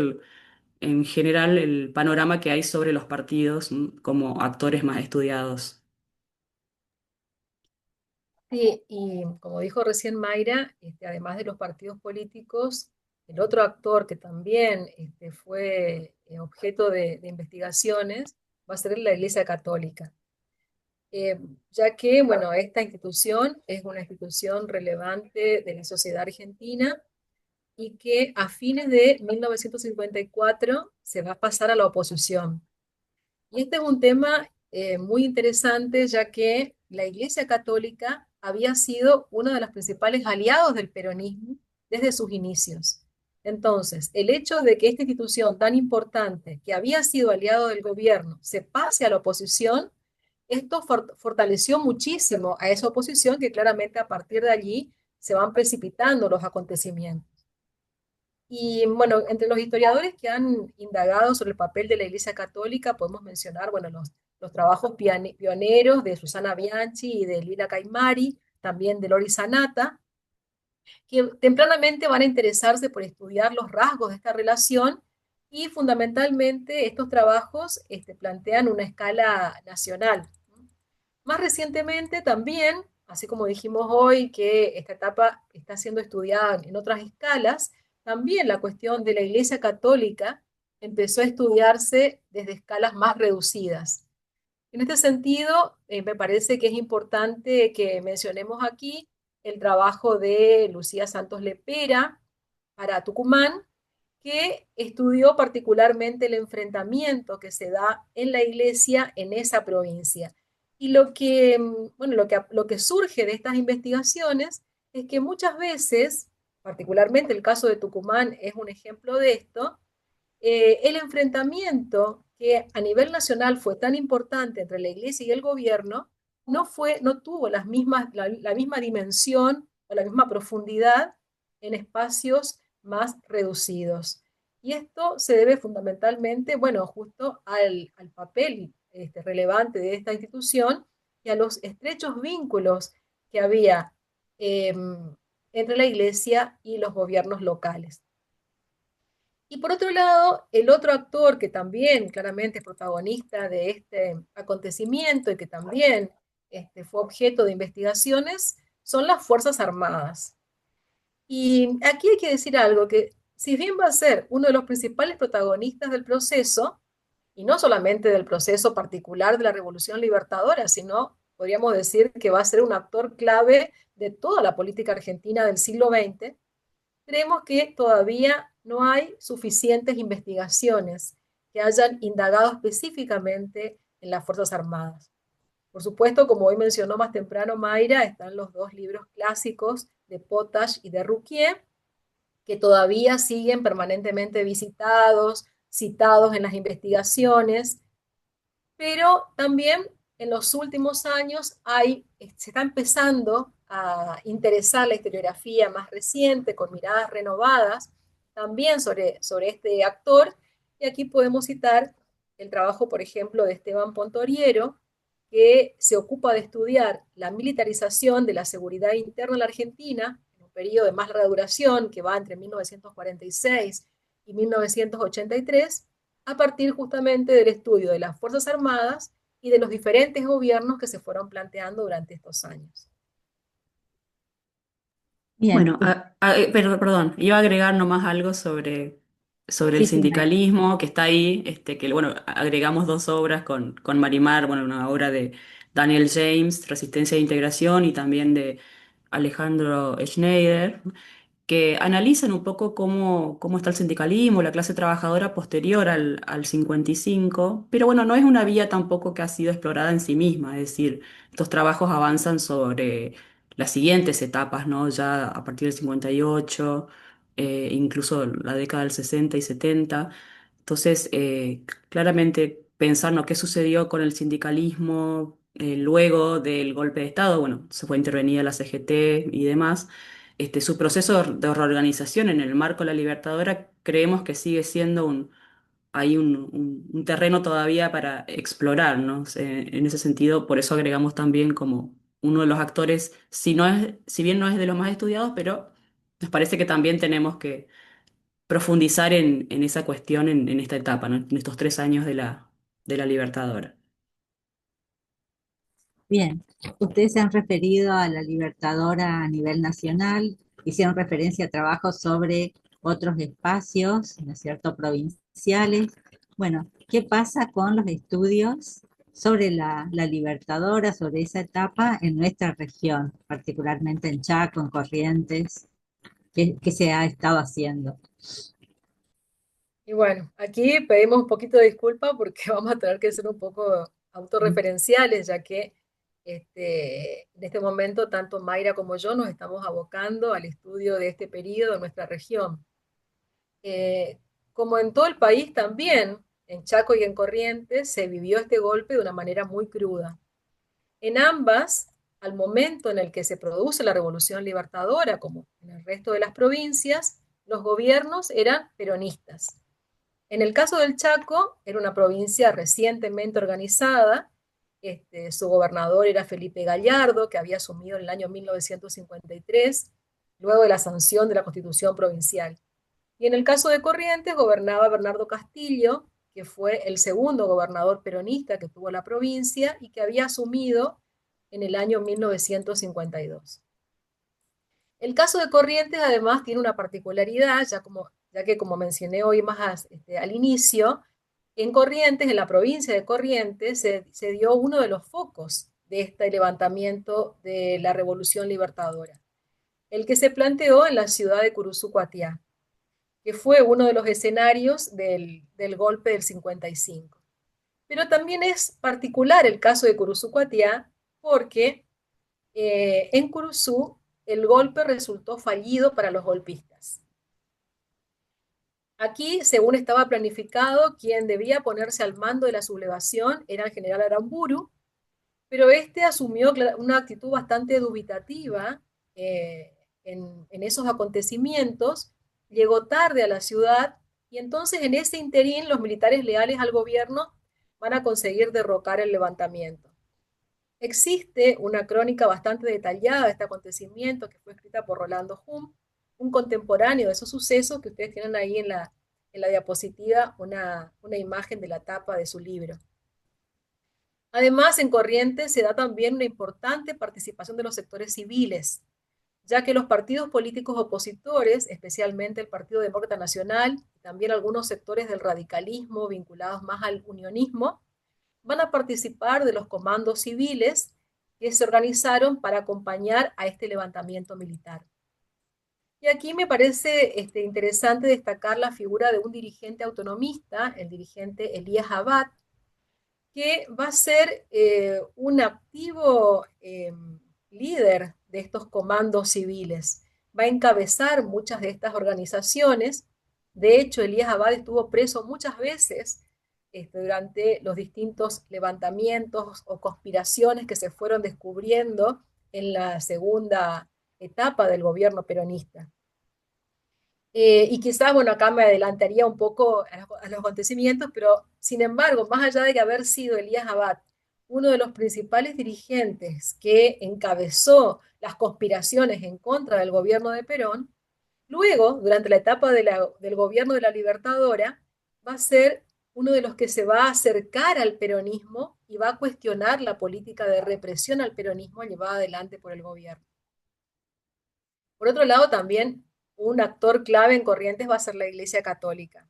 en general el panorama que hay sobre los partidos como actores más estudiados. Sí, y como dijo recién Mayra, además de los partidos políticos, el otro actor que también fue objeto de investigaciones va a ser la Iglesia Católica. Ya que, bueno, esta institución es una institución relevante de la sociedad argentina y que a fines de 1954 se va a pasar a la oposición. Y este es un tema muy interesante, ya que la Iglesia Católica había sido uno de los principales aliados del peronismo desde sus inicios. Entonces, el hecho de que esta institución tan importante, que había sido aliado del gobierno, se pase a la oposición, esto fortaleció muchísimo a esa oposición que claramente a partir de allí se van precipitando los acontecimientos. Y bueno, entre los historiadores que han indagado sobre el papel de la Iglesia Católica, podemos mencionar, bueno, los trabajos pioneros de Susana Bianchi y de Lila Caimari, también de Lori Sanata, que tempranamente van a interesarse por estudiar los rasgos de esta relación y fundamentalmente estos trabajos plantean una escala nacional. Más recientemente también, así como dijimos hoy que esta etapa está siendo estudiada en otras escalas, también la cuestión de la Iglesia Católica empezó a estudiarse desde escalas más reducidas. En este sentido, me parece que es importante que mencionemos aquí el trabajo de Lucía Santos Lepera para Tucumán, que estudió particularmente el enfrentamiento que se da en la iglesia en esa provincia. Y bueno, lo que surge de estas investigaciones es que muchas veces, particularmente el caso de Tucumán es un ejemplo de esto, el enfrentamiento que a nivel nacional fue tan importante entre la iglesia y el gobierno no tuvo la misma dimensión o la misma profundidad en espacios más reducidos. Y esto se debe fundamentalmente, bueno, justo al papel relevante de esta institución y a los estrechos vínculos que había eh, entre la iglesia y los gobiernos locales. Y por otro lado, el otro actor que también claramente es protagonista de este acontecimiento y que también fue objeto de investigaciones son las Fuerzas Armadas. Y aquí hay que decir algo, que si bien va a ser uno de los principales protagonistas del proceso, y no solamente del proceso particular de la Revolución Libertadora, sino podríamos decir que va a ser un actor clave de toda la política argentina del siglo XX, creemos que todavía no hay suficientes investigaciones que hayan indagado específicamente en las Fuerzas Armadas. Por supuesto, como hoy mencionó más temprano Mayra, están los dos libros clásicos de Potash y de Rouquier, que todavía siguen permanentemente visitados, citados en las investigaciones, pero también en los últimos años se está empezando a interesar la historiografía más reciente, con miradas renovadas, también sobre este actor, y aquí podemos citar el trabajo, por ejemplo, de Esteban Pontoriero, que se ocupa de estudiar la militarización de la seguridad interna en la Argentina, en un periodo de más larga duración, que va entre 1946 y 1983, a partir justamente del estudio de las Fuerzas Armadas y de los diferentes gobiernos que se fueron planteando durante estos años. Bien, Bueno, pero, perdón, iba a agregar nomás algo sobre el sí, sí, May. sindicalismo que está ahí, que bueno, agregamos dos obras con Marimar, bueno, una obra de Daniel James, Resistencia e Integración, y también de Alejandro Schneider, que analizan un poco cómo está el sindicalismo, la clase trabajadora posterior al 55, pero bueno, no es una vía tampoco que ha sido explorada en sí misma, es decir, estos trabajos avanzan sobre las siguientes etapas, ¿no? Ya a partir del 58, incluso la década del 60 y 70. Entonces, claramente pensar, ¿no? ¿Qué sucedió con el sindicalismo luego del golpe de Estado? Bueno, se fue intervenida la CGT y demás. Su proceso de reorganización en el marco de la Libertadora creemos que sigue siendo un terreno todavía para explorar, ¿no? En ese sentido, por eso agregamos también como uno de los actores, si bien no es de los más estudiados, pero nos parece que también tenemos que profundizar en esa cuestión en esta etapa, ¿no? En estos 3 años de la Libertadora. Bien, ustedes se han referido a la Libertadora a nivel nacional, hicieron referencia a trabajos sobre otros espacios, ¿no es cierto?, provinciales. Bueno, ¿qué pasa con los estudios sobre la Libertadora, sobre esa etapa en nuestra región, particularmente en Chaco, en Corrientes? ¿Qué se ha estado haciendo? Y bueno, aquí pedimos un poquito de disculpa porque vamos a tener que ser un poco autorreferenciales, ya que en este momento tanto Mayra como yo nos estamos abocando al estudio de este periodo en nuestra región. como en todo el país también, en Chaco y en Corrientes, se vivió este golpe de una manera muy cruda. En ambas, al momento en el que se produce la Revolución Libertadora, como en el resto de las provincias, los gobiernos eran peronistas. En el caso del Chaco, era una provincia recientemente organizada. Su gobernador era Felipe Gallardo, que había asumido en el año 1953, luego de la sanción de la Constitución Provincial. Y en el caso de Corrientes, gobernaba Bernardo Castillo, que fue el segundo gobernador peronista que tuvo la provincia y que había asumido en el año 1952. El caso de Corrientes, además, tiene una particularidad, ya que como mencioné hoy más al inicio, en Corrientes, en la provincia de Corrientes, se dio uno de los focos de este levantamiento de la Revolución Libertadora, el que se planteó en la ciudad de Curuzú-Cuatiá, que fue uno de los escenarios del golpe del 55. Pero también es particular el caso de Curuzú-Cuatiá porque en Curuzú el golpe resultó fallido para los golpistas. Aquí, según estaba planificado, quien debía ponerse al mando de la sublevación era el general Aramburu, pero este asumió una actitud bastante dubitativa en esos acontecimientos, llegó tarde a la ciudad y entonces en ese interín los militares leales al gobierno van a conseguir derrocar el levantamiento. Existe una crónica bastante detallada de este acontecimiento que fue escrita por Rolando Hum, un contemporáneo de esos sucesos, que ustedes tienen ahí en la diapositiva una imagen de la tapa de su libro. Además, en Corrientes se da también una importante participación de los sectores civiles, ya que los partidos políticos opositores, especialmente el Partido Demócrata Nacional y también algunos sectores del radicalismo vinculados más al unionismo, van a participar de los comandos civiles que se organizaron para acompañar a este levantamiento militar. Y aquí me parece interesante destacar la figura de un dirigente autonomista, el dirigente Elías Abad, que va a ser un activo líder de estos comandos civiles. Va a encabezar muchas de estas organizaciones. De hecho, Elías Abad estuvo preso muchas veces durante los distintos levantamientos o conspiraciones que se fueron descubriendo en la segunda etapa del gobierno peronista. Y quizás, bueno, acá me adelantaría un poco a los acontecimientos, pero sin embargo, más allá de haber sido Elías Abad uno de los principales dirigentes que encabezó las conspiraciones en contra del gobierno de Perón, luego, durante la etapa del gobierno de la Libertadora, va a ser uno de los que se va a acercar al peronismo y va a cuestionar la política de represión al peronismo llevada adelante por el gobierno. Por otro lado, también un actor clave en Corrientes va a ser la Iglesia Católica.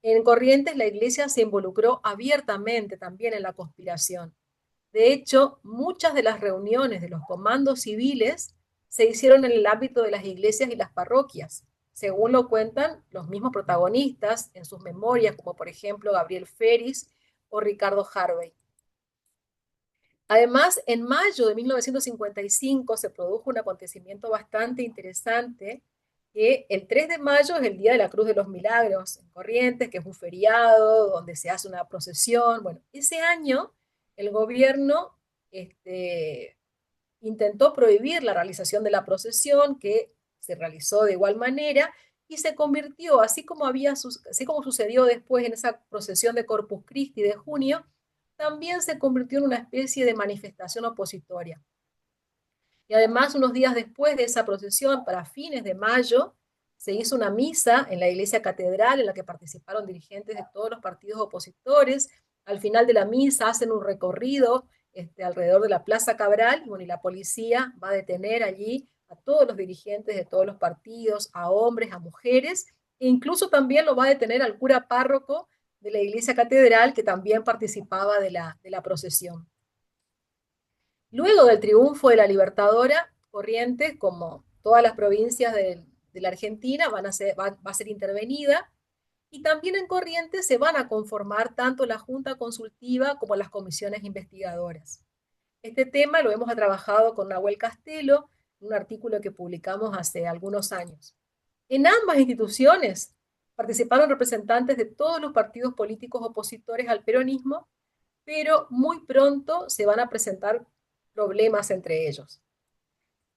En Corrientes la Iglesia se involucró abiertamente también en la conspiración. De hecho, muchas de las reuniones de los comandos civiles se hicieron en el ámbito de las iglesias y las parroquias, según lo cuentan los mismos protagonistas en sus memorias, como por ejemplo Gabriel Feris o Ricardo Harvey. Además, en mayo de 1955 se produjo un acontecimiento bastante interesante, que el 3 de mayo es el Día de la Cruz de los Milagros en Corrientes, que es un feriado donde se hace una procesión. Bueno, ese año el gobierno intentó prohibir la realización de la procesión, que se realizó de igual manera, y se convirtió, así como sucedió después en esa procesión de Corpus Christi de junio, también se convirtió en una especie de manifestación opositoria. Y además, unos días después de esa procesión, para fines de mayo, se hizo una misa en la iglesia catedral en la que participaron dirigentes de todos los partidos opositores. Al final de la misa hacen un recorrido alrededor de la Plaza Cabral, y, bueno, y la policía va a detener allí a todos los dirigentes de todos los partidos, a hombres, a mujeres, e incluso también lo va a detener al cura párroco de la iglesia catedral, que también participaba de la procesión. Luego del triunfo de la Libertadora, Corrientes, como todas las provincias de la Argentina, va a ser intervenida, y también en Corrientes se van a conformar tanto la Junta Consultiva como las comisiones investigadoras. Este tema lo hemos trabajado con Nahuel Castelo, en un artículo que publicamos hace algunos años. En ambas instituciones Participaron representantes de todos los partidos políticos opositores al peronismo, pero muy pronto se van a presentar problemas entre ellos.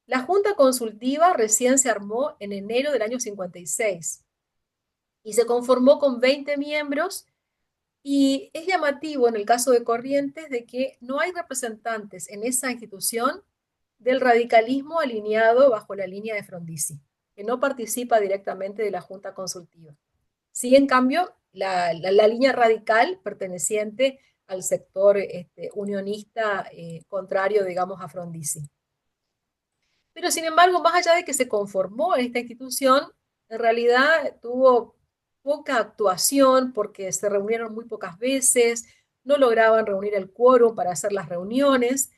La Junta Consultiva recién se armó en enero del año 56 y se conformó con 20 miembros, y es llamativo en el caso de Corrientes de que no hay representantes en esa institución del radicalismo alineado bajo la línea de Frondizi, que no participa directamente de la Junta Consultiva. Sí, en cambio, la línea radical perteneciente al sector unionista contrario, digamos, a Frondizi. Pero sin embargo, más allá de que se conformó esta institución, en realidad tuvo poca actuación porque se reunieron muy pocas veces, no lograban reunir el quórum para hacer las reuniones,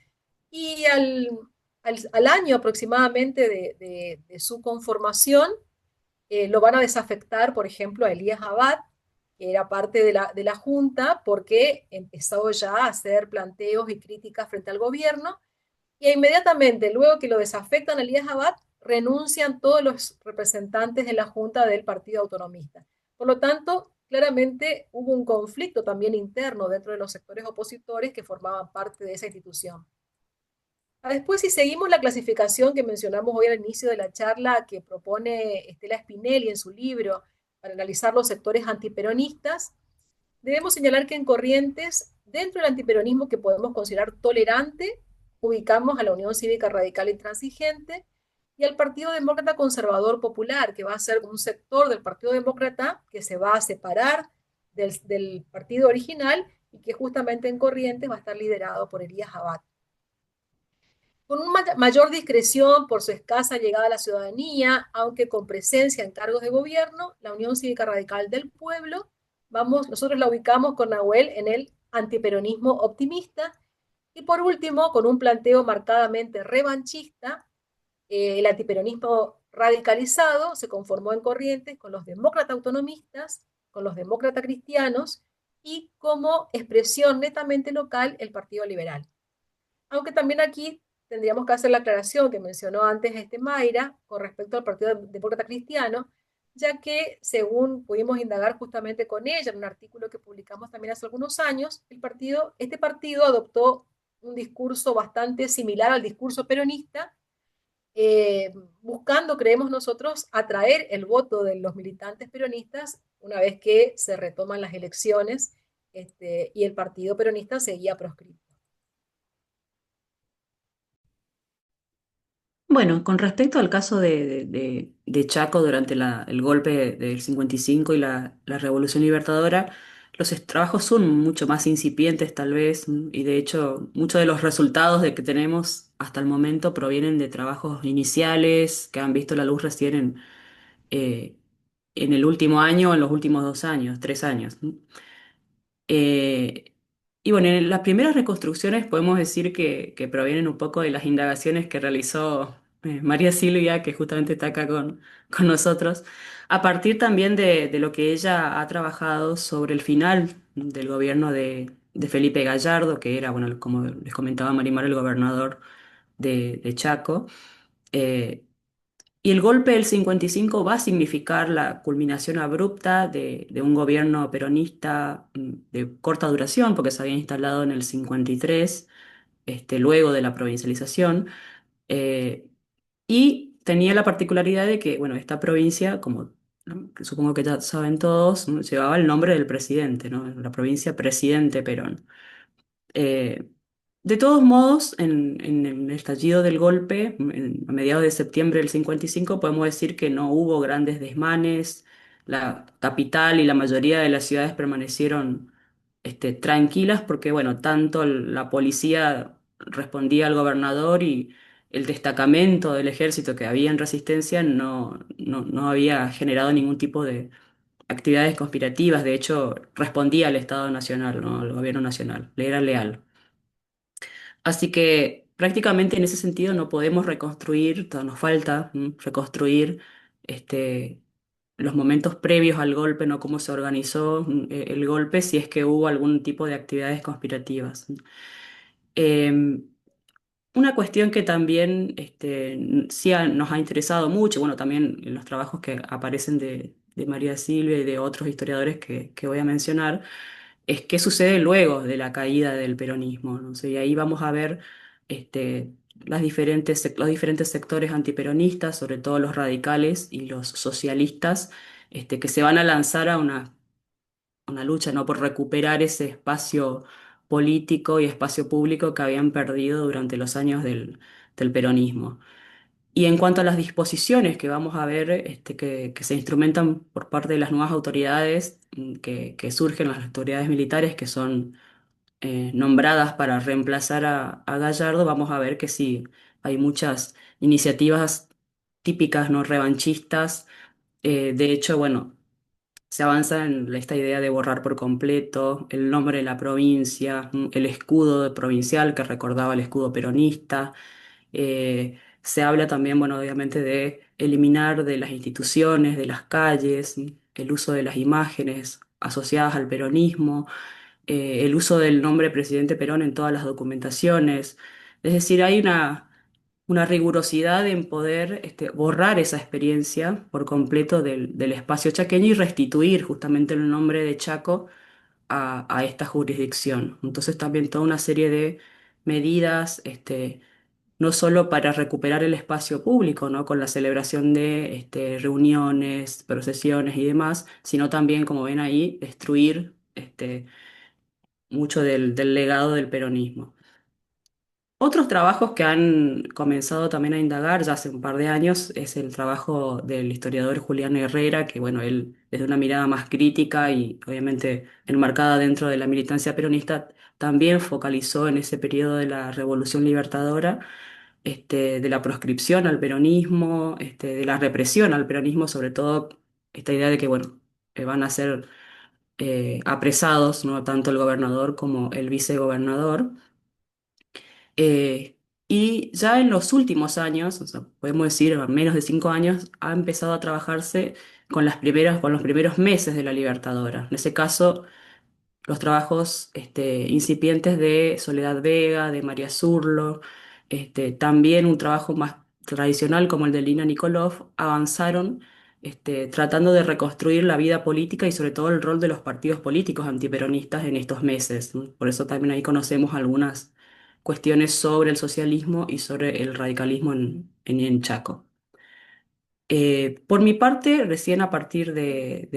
y al año aproximadamente de su conformación, lo van a desafectar, por ejemplo, a Elías Abad, que era parte de la Junta, porque empezó ya a hacer planteos y críticas frente al gobierno, y inmediatamente, luego que lo desafectan a Elías Abad, renuncian todos los representantes de la Junta del Partido Autonomista. Por lo tanto, claramente hubo un conflicto también interno dentro de los sectores opositores que formaban parte de esa institución. Después, si seguimos la clasificación que mencionamos hoy al inicio de la charla, que propone Estela Spinelli en su libro para analizar los sectores antiperonistas, debemos señalar que en Corrientes, dentro del antiperonismo que podemos considerar tolerante, ubicamos a la Unión Cívica Radical Intransigente y al Partido Demócrata Conservador Popular, que va a ser un sector del Partido Demócrata que se va a separar del partido original y que justamente en Corrientes va a estar liderado por Elías Abad. Con una mayor discreción por su escasa llegada a la ciudadanía, aunque con presencia en cargos de gobierno, la Unión Cívica Radical del Pueblo, nosotros la ubicamos con Nahuel en el antiperonismo optimista. Y por último, con un planteo marcadamente revanchista, el antiperonismo radicalizado se conformó en Corrientes con los demócratas autonomistas, con los demócratas cristianos y como expresión netamente local el Partido Liberal. Aunque también aquí tendríamos que hacer la aclaración que mencionó antes Mayra con respecto al Partido Demócrata Cristiano, ya que según pudimos indagar justamente con ella en un artículo que publicamos también hace algunos años, este partido adoptó un discurso bastante similar al discurso peronista, buscando, creemos nosotros, atraer el voto de los militantes peronistas una vez que se retoman las elecciones y el partido peronista seguía proscrito. Bueno, con respecto al caso de Chaco durante el golpe del 55 y la Revolución Libertadora, los trabajos son mucho más incipientes tal vez, y de hecho muchos de los resultados de que tenemos hasta el momento provienen de trabajos iniciales que han visto la luz recién eh, en el último año o en los últimos 2 años, 3 años. Eh, y bueno, en las primeras reconstrucciones podemos decir que provienen un poco de las indagaciones que realizó María Silvia, que justamente está acá con nosotros, a partir también de lo que ella ha trabajado sobre el final del gobierno de Felipe Gallardo, que era, bueno, como les comentaba Marimar, el gobernador de Chaco. Eh, y el golpe del 55 va a significar la culminación abrupta de un gobierno peronista de corta duración, porque se había instalado en el 53, luego de la provincialización, eh, y tenía la particularidad de que, bueno, esta provincia, como que supongo que ya saben todos, ¿no?, llevaba el nombre del presidente, ¿no? La provincia Presidente Perón. Eh, de todos modos, en el estallido del golpe, a mediados de septiembre del 55, podemos decir que no hubo grandes desmanes. La capital y la mayoría de las ciudades permanecieron tranquilas porque, bueno, tanto la policía respondía al gobernador y el destacamento del ejército que había en resistencia no había generado ningún tipo de actividades conspirativas. De hecho, respondía al Estado Nacional, ¿no?, al gobierno nacional, le era leal. Así que prácticamente en ese sentido no podemos reconstruir, todavía nos falta reconstruir este, los momentos previos al golpe, no cómo se organizó el golpe, si es que hubo algún tipo de actividades conspirativas. Eh, una cuestión que también sí nos ha interesado mucho, bueno, también en los trabajos que aparecen de María Silvia y de otros historiadores que voy a mencionar, es qué sucede luego de la caída del peronismo, ¿no? O sea, y ahí vamos a ver los diferentes sectores antiperonistas, sobre todo los radicales y los socialistas, que se van a lanzar a una lucha, ¿no? Por recuperar ese espacio político y espacio público que habían perdido durante los años del peronismo. Y en cuanto a las disposiciones que vamos a ver, que se instrumentan por parte de las nuevas autoridades, que surgen las autoridades militares que son nombradas para reemplazar a Gallardo, vamos a ver que sí, hay muchas iniciativas típicas, ¿no? Revanchistas. De hecho, bueno, se avanza en esta idea de borrar por completo el nombre de la provincia, el escudo provincial que recordaba el escudo peronista. Se habla también, bueno, obviamente de eliminar de las instituciones, de las calles, el uso de las imágenes asociadas al peronismo, el uso del nombre presidente Perón en todas las documentaciones. Es decir, hay una rigurosidad en poder borrar esa experiencia por completo del espacio chaqueño y restituir justamente el nombre de Chaco a esta jurisdicción. Entonces también toda una serie de medidas, no solo para recuperar el espacio público, ¿no? Con la celebración de reuniones, procesiones y demás, sino también, como ven ahí, destruir mucho del legado del peronismo. Otros trabajos que han comenzado también a indagar ya hace un par de años es el trabajo del historiador Julián Herrera, que bueno, él desde una mirada más crítica y obviamente enmarcada dentro de la militancia peronista, también focalizó en ese periodo de la Revolución Libertadora, de la proscripción al peronismo, de la represión al peronismo, sobre todo esta idea de que bueno, van a ser apresados, ¿no? Tanto el gobernador como el vicegobernador. Eh, y ya en los últimos años, o sea, podemos decir a menos de 5 años, ha empezado a trabajarse con los primeros meses de la Libertadora. En ese caso, los trabajos incipientes de Soledad Vega, de María Zurlo, también un trabajo más tradicional como el de Lina Nikolov, avanzaron tratando de reconstruir la vida política y sobre todo el rol de los partidos políticos antiperonistas en estos meses, ¿no? Por eso también ahí conocemos algunas cuestiones sobre el socialismo y sobre el radicalismo en Chaco. Por mi parte, recién a partir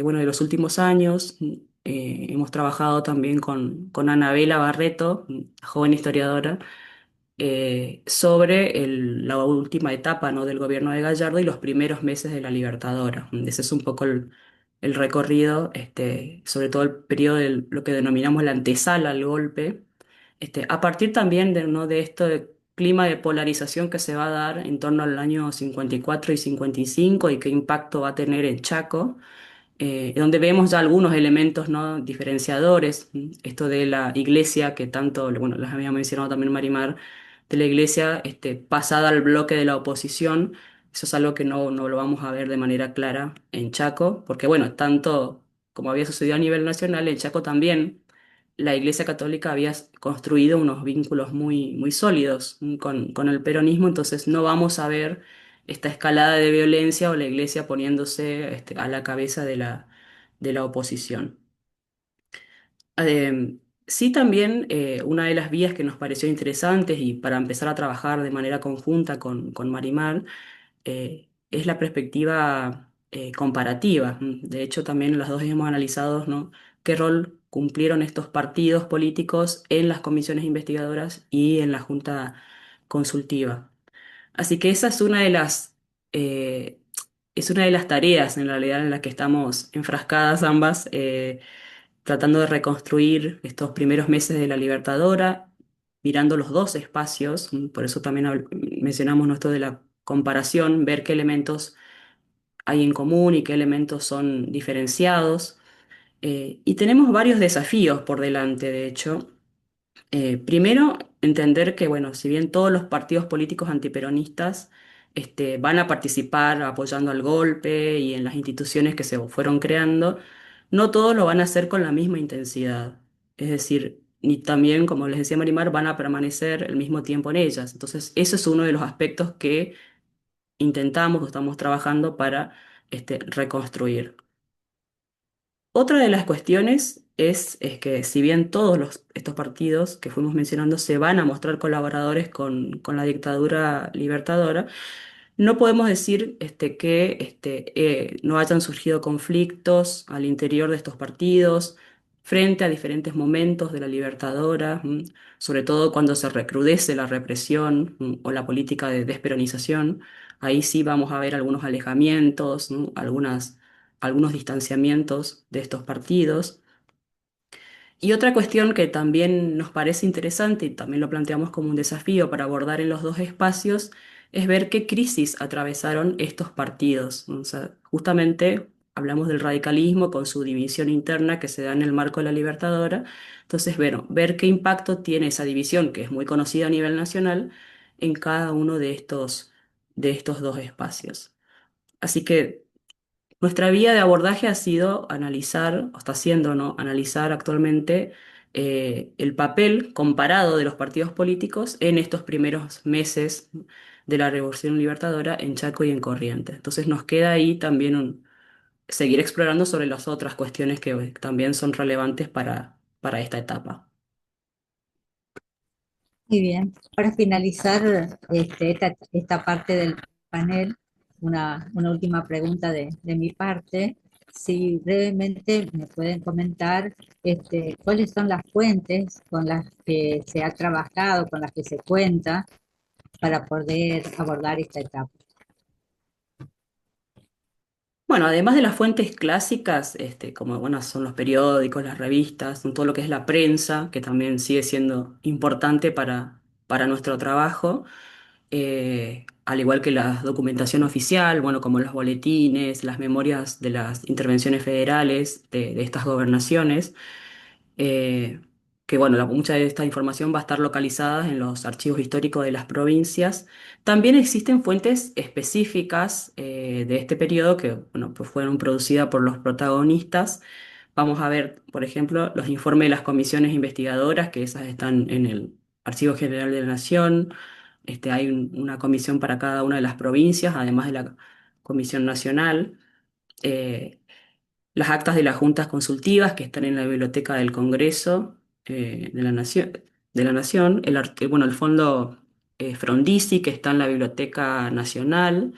bueno, de los últimos años, hemos trabajado también con Anabela Barreto, joven historiadora, sobre la última etapa, ¿no? Del gobierno de Gallardo y los primeros meses de la Libertadora. Ese es un poco el recorrido, sobre todo el periodo de lo que denominamos la antesala al golpe, a partir también ¿no? de este clima de polarización que se va a dar en torno al año 54 y 55 y qué impacto va a tener en Chaco, donde vemos ya algunos elementos, ¿no? Diferenciadores, esto de la iglesia que tanto, bueno, las había mencionado también Marimar, de la iglesia pasada al bloque de la oposición. Eso es algo que no lo vamos a ver de manera clara en Chaco, porque bueno, tanto como había sucedido a nivel nacional, en Chaco también la Iglesia Católica había construido unos vínculos muy, muy sólidos, con el peronismo, entonces no vamos a ver esta escalada de violencia o la Iglesia poniéndose a la cabeza de la oposición. Sí, también una de las vías que nos pareció interesantes y para empezar a trabajar de manera conjunta con Marimar es la perspectiva comparativa. De hecho, también las dos hemos analizado, ¿no? Qué rol cumplieron estos partidos políticos en las comisiones investigadoras y en la Junta Consultiva. Así que esa eh, es una de las tareas en realidad en las que estamos enfrascadas ambas, tratando de reconstruir estos primeros meses de la Libertadora, mirando los dos espacios. Por eso también mencionamos esto de la comparación, ver qué elementos hay en común y qué elementos son diferenciados. Y tenemos varios desafíos por delante, de hecho. Primero, entender que, bueno, si bien todos los partidos políticos antiperonistas van a participar apoyando al golpe y en las instituciones que se fueron creando, no todos lo van a hacer con la misma intensidad. Es decir, ni también, como les decía Marimar, van a permanecer el mismo tiempo en ellas. Entonces, eso es uno de los aspectos que intentamos o estamos trabajando para reconstruir. Otra de las cuestiones es que si bien estos partidos que fuimos mencionando se van a mostrar colaboradores con la dictadura libertadora, no podemos decir que no hayan surgido conflictos al interior de estos partidos frente a diferentes momentos de la Libertadora, sobre todo cuando se recrudece la represión, o la política de desperonización. Ahí sí vamos a ver algunos alejamientos, algunos distanciamientos de estos partidos. Y otra cuestión que también nos parece interesante y también lo planteamos como un desafío para abordar en los dos espacios es ver qué crisis atravesaron estos partidos. O sea, justamente hablamos del radicalismo con su división interna que se da en el marco de la Libertadora. Entonces, bueno, ver qué impacto tiene esa división, que es muy conocida a nivel nacional, en cada uno de estos dos espacios. Así que nuestra vía de abordaje ha sido analizar, o está siendo, ¿no? Analizar actualmente el papel comparado de los partidos políticos en estos primeros meses de la Revolución Libertadora en Chaco y en Corrientes. Entonces nos queda ahí también seguir explorando sobre las otras cuestiones que también son relevantes para esta etapa. Muy bien. Para finalizar esta parte del panel, una última pregunta de mi parte. Si brevemente me pueden comentar cuáles son las fuentes con las que se ha trabajado, con las que se cuenta para poder abordar esta etapa. Bueno, además de las fuentes clásicas, como bueno, son los periódicos, las revistas, son todo lo que es la prensa, que también sigue siendo importante para nuestro trabajo, al igual que la documentación oficial, bueno, como los boletines, las memorias de las intervenciones federales de estas gobernaciones, eh, que bueno, mucha de esta información va a estar localizada en los archivos históricos de las provincias. También existen fuentes específicas de este periodo que bueno, pues fueron producidas por los protagonistas. Vamos a ver, por ejemplo, los informes de las comisiones investigadoras, que esas están en el Archivo General de la Nación. Hay una comisión para cada una de las provincias, además de la Comisión Nacional. Eh, las actas de las juntas consultivas que están en la Biblioteca del Congreso de la Nación, bueno, el fondo Frondizi que está en la Biblioteca Nacional,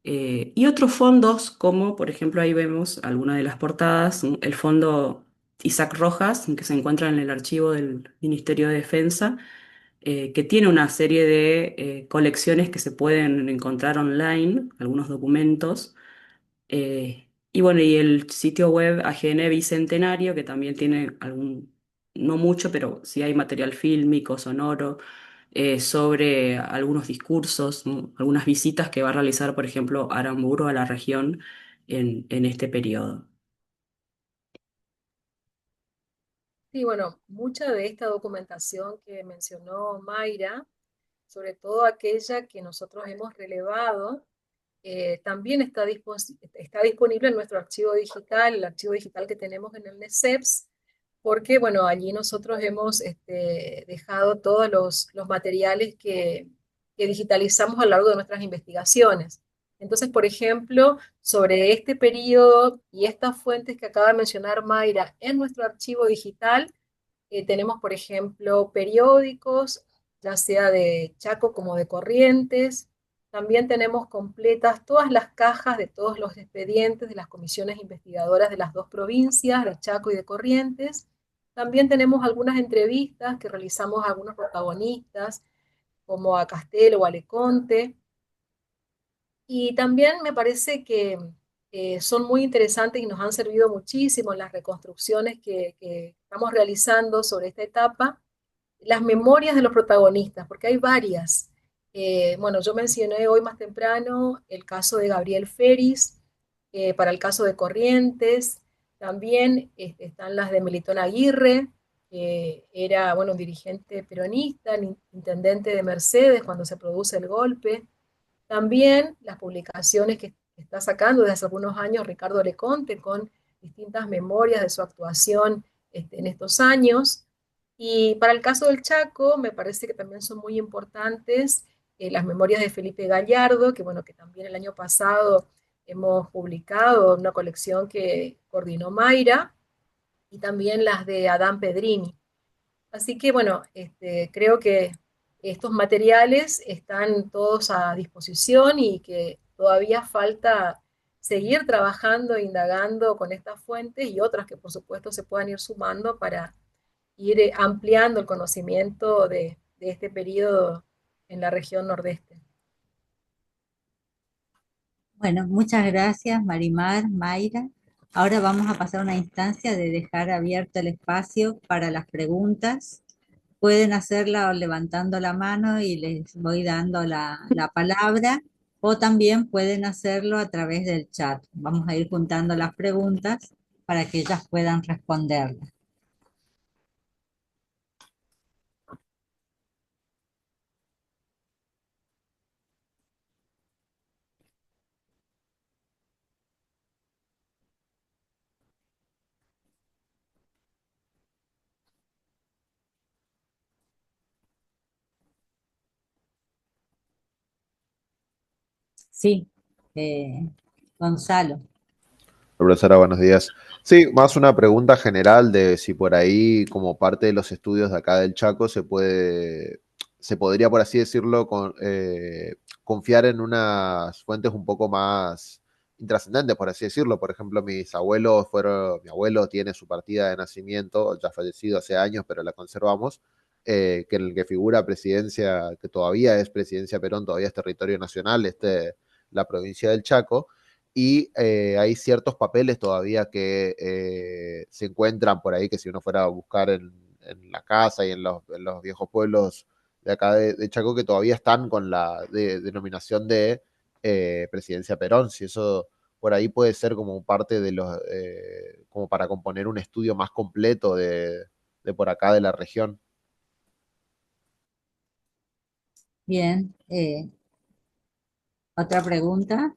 y otros fondos como, por ejemplo, ahí vemos algunas de las portadas, el fondo Isaac Rojas, que se encuentra en el archivo del Ministerio de Defensa, que tiene una serie de colecciones que se pueden encontrar online, algunos documentos. Y bueno, y el sitio web AGN Bicentenario, que también tiene no mucho, pero sí hay material fílmico, sonoro, sobre algunos discursos, ¿no? Algunas visitas que va a realizar, por ejemplo, Aramburu a la región en este periodo. Sí, bueno, mucha de esta documentación que mencionó Mayra, sobre todo aquella que nosotros hemos relevado, también está disponible en nuestro archivo digital, el archivo digital que tenemos en el NESEPS, porque bueno, allí nosotros hemos dejado todos los materiales que digitalizamos a lo largo de nuestras investigaciones. Entonces, por ejemplo, sobre este periodo y estas fuentes que acaba de mencionar Mayra en nuestro archivo digital, tenemos, por ejemplo, periódicos, ya sea de Chaco como de Corrientes. También tenemos completas todas las cajas de todos los expedientes de las comisiones investigadoras de las dos provincias, de Chaco y de Corrientes. También tenemos algunas entrevistas que realizamos a algunos protagonistas, como a Castelo o a Leconte. Y también me parece que son muy interesantes y nos han servido muchísimo en las reconstrucciones que estamos realizando sobre esta etapa, las memorias de los protagonistas, porque hay varias. Bueno, yo mencioné hoy más temprano el caso de Gabriel Feris, para el caso de Corrientes, también están las de Melitón Aguirre, que era, bueno, un dirigente peronista, intendente de Mercedes cuando se produce el golpe. También las publicaciones que está sacando desde hace algunos años Ricardo Leconte con distintas memorias de su actuación en estos años. Y para el caso del Chaco, me parece que también son muy importantes las memorias de Felipe Gallardo, que bueno, que también el año pasado hemos publicado una colección que coordinó Mayra y también las de Adán Pedrini. Así que bueno, creo que estos materiales están todos a disposición y que todavía falta seguir trabajando, indagando con estas fuentes y otras que por supuesto se puedan ir sumando para ir ampliando el conocimiento de este periodo en la región nordeste. Bueno, muchas gracias, Marimar, Mayra. Ahora vamos a pasar a una instancia de dejar abierto el espacio para las preguntas. Pueden hacerla levantando la mano y les voy dando la palabra, o también pueden hacerlo a través del chat. Vamos a ir juntando las preguntas para que ellas puedan responderlas. Sí, eh, Gonzalo. Profesora, buenos días. Sí, más una pregunta general de si por ahí, como parte de los estudios de acá del Chaco, se podría, por así decirlo, confiar en unas fuentes un poco más intrascendentes, por así decirlo. Por ejemplo, mi abuelo tiene su partida de nacimiento, ya fallecido hace años, pero la conservamos, que en el que figura presidencia, que todavía es presidencia Perón, todavía es territorio nacional, la provincia del Chaco y hay ciertos papeles todavía que se encuentran por ahí que si uno fuera a buscar en la casa y en los viejos pueblos de acá de Chaco que todavía están con la denominación de Presidencia Perón, si eso por ahí puede ser como parte de como para componer un estudio más completo de por acá de la región. Bien, otra pregunta.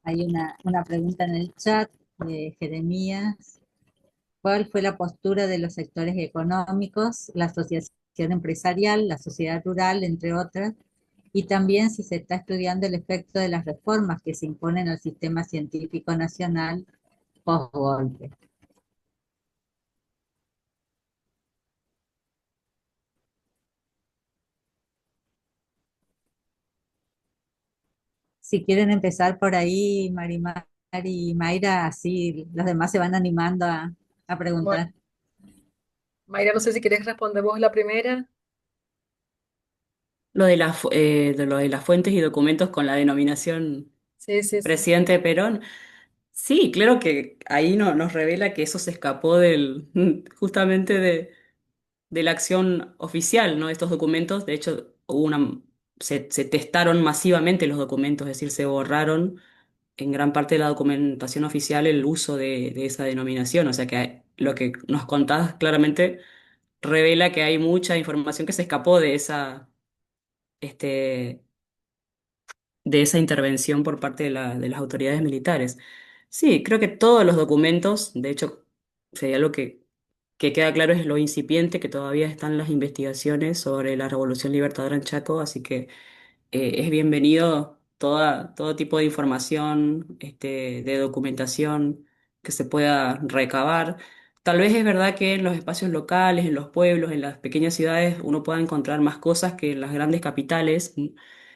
Hay una pregunta en el chat de Jeremías. ¿Cuál fue la postura de los sectores económicos, la asociación empresarial, la sociedad rural, entre otras? Y también si se está estudiando el efecto de las reformas que se imponen al sistema científico nacional post-golpe. Si quieren empezar por ahí, Marimar y Mayra, así los demás se van animando a Bueno, preguntar. Mayra, no sé si querés responder vos la primera. De lo de las fuentes y documentos con la denominación Sí, sí, sí. presidente Perón. Sí, claro que ahí nos revela que eso se escapó justamente de la acción oficial, ¿no? Estos documentos, de hecho, se testaron masivamente los documentos, es decir, se borraron en gran parte de la documentación oficial el uso de esa denominación. O sea que lo que nos contás claramente revela que hay mucha información que se escapó este, de esa intervención por parte de las autoridades militares. Sí, creo que todos los documentos, de hecho, sería lo que queda claro es lo incipiente que todavía están las investigaciones sobre la Revolución Libertadora en Chaco, así que es bienvenido todo tipo de información, de documentación que se pueda recabar. Tal vez es verdad que en los espacios locales, en los pueblos, en las pequeñas ciudades, uno pueda encontrar más cosas que en las grandes capitales. O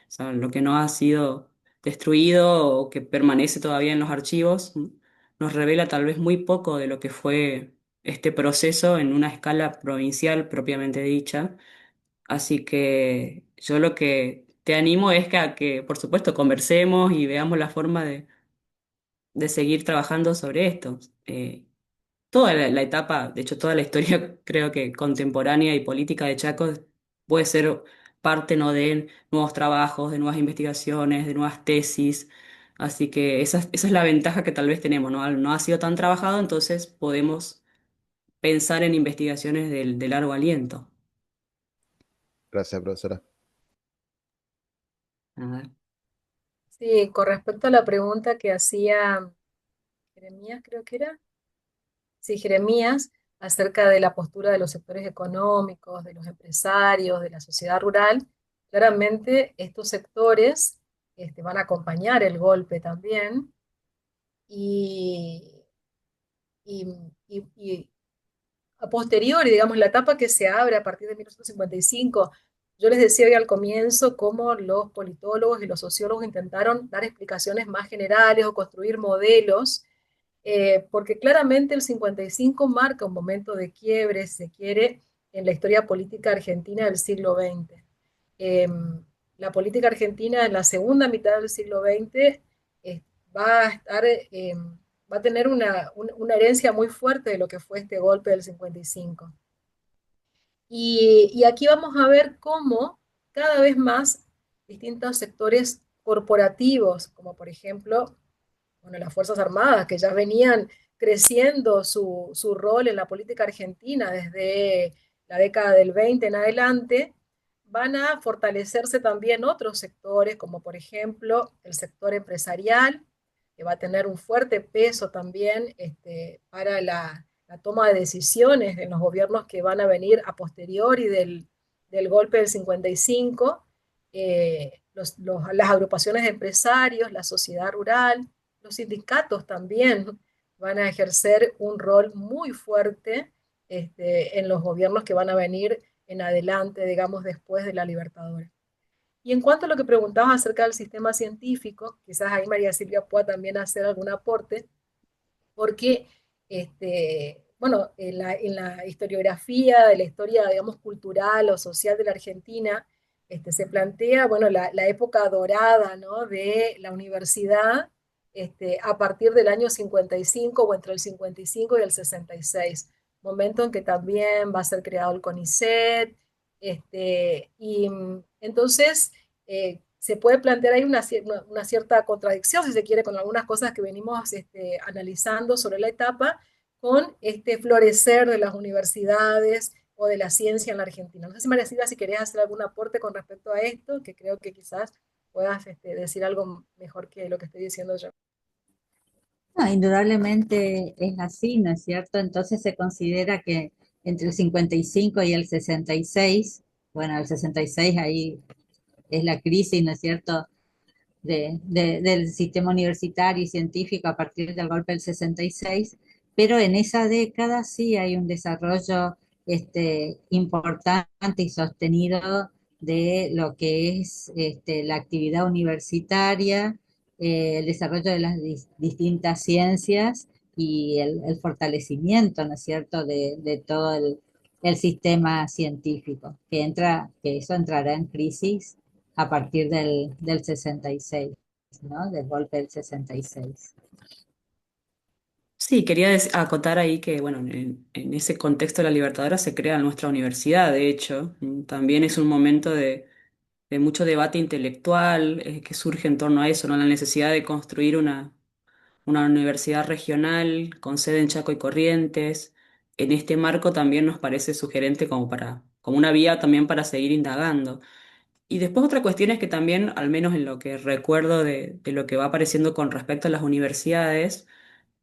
sea, lo que no ha sido destruido o que permanece todavía en los archivos, nos revela tal vez muy poco de lo que fue este proceso en una escala provincial propiamente dicha. Así que yo lo que te animo es que, a que, por supuesto, conversemos y veamos la forma de seguir trabajando sobre esto. Toda la etapa, de hecho, toda la historia creo que contemporánea y política de Chaco puede ser parte, ¿no? de nuevos trabajos, de nuevas investigaciones, de nuevas tesis. Así que esa es la ventaja que tal vez tenemos, ¿no? No ha sido tan trabajado, entonces podemos pensar en investigaciones de largo aliento. Gracias, profesora. A ver. Sí, con respecto a la pregunta que hacía Jeremías, creo que era. Sí, Jeremías, acerca de la postura de los sectores económicos, de los empresarios, de la sociedad rural. Claramente estos sectores van a acompañar el golpe también y, y, y a posteriori, digamos, la etapa que se abre a partir de 1955, yo les decía hoy al comienzo cómo los politólogos y los sociólogos intentaron dar explicaciones más generales o construir modelos porque claramente el 55 marca un momento de quiebre, si se quiere, en la historia política argentina del siglo XX. Eh, la política argentina en la segunda mitad del siglo XX eh, va a estar, va a tener una herencia muy fuerte de lo que fue este golpe del 55. Y aquí vamos a ver cómo cada vez más distintos sectores corporativos, como por ejemplo bueno, las Fuerzas Armadas, que ya venían creciendo su rol en la política argentina desde la década del 20 en adelante, van a fortalecerse también otros sectores, como por ejemplo el sector empresarial, que va a tener un fuerte peso también para la toma de decisiones en los gobiernos que van a venir a posteriori del golpe del 55, las agrupaciones de empresarios, la sociedad rural, los sindicatos también van a ejercer un rol muy fuerte en los gobiernos que van a venir en adelante, digamos, después de la Libertadora. Y en cuanto a lo que preguntabas acerca del sistema científico, quizás ahí María Silvia pueda también hacer algún aporte, porque, bueno, en la historiografía de la historia, digamos, cultural o social de la Argentina, se plantea, bueno, la época dorada, ¿no? De la universidad a partir del año 55 o entre el 55 y el 66, momento en que también va a ser creado el CONICET, y entonces se puede plantear ahí una cierta contradicción, si se quiere, con algunas cosas que venimos analizando sobre la etapa, con este florecer de las universidades o de la ciencia en la Argentina. No sé si María Silvia, si querés hacer algún aporte con respecto a esto, que creo que quizás puedas decir algo mejor que lo que estoy diciendo yo. No, indudablemente es así, ¿no es cierto? Entonces se considera que entre el 55 y el 66, bueno, el 66 ahí es la crisis, ¿no es cierto?, del sistema universitario y científico a partir del golpe del 66, pero en esa década sí hay un desarrollo importante y sostenido de lo que es la actividad universitaria, el desarrollo de las distintas ciencias y el fortalecimiento, ¿no es cierto?, de todo el sistema científico, que eso entrará en crisis a partir del 66, ¿no? Del golpe del 66. Sí, quería acotar ahí que, bueno, en ese contexto de la Libertadora se crea nuestra universidad, de hecho. También es un momento de mucho debate intelectual que surge en torno a eso, ¿no? La necesidad de construir una universidad regional con sede en Chaco y Corrientes. En este marco también nos parece sugerente como una vía también para seguir indagando. Y después otra cuestión es que también, al menos en lo que recuerdo de lo que va apareciendo con respecto a las universidades,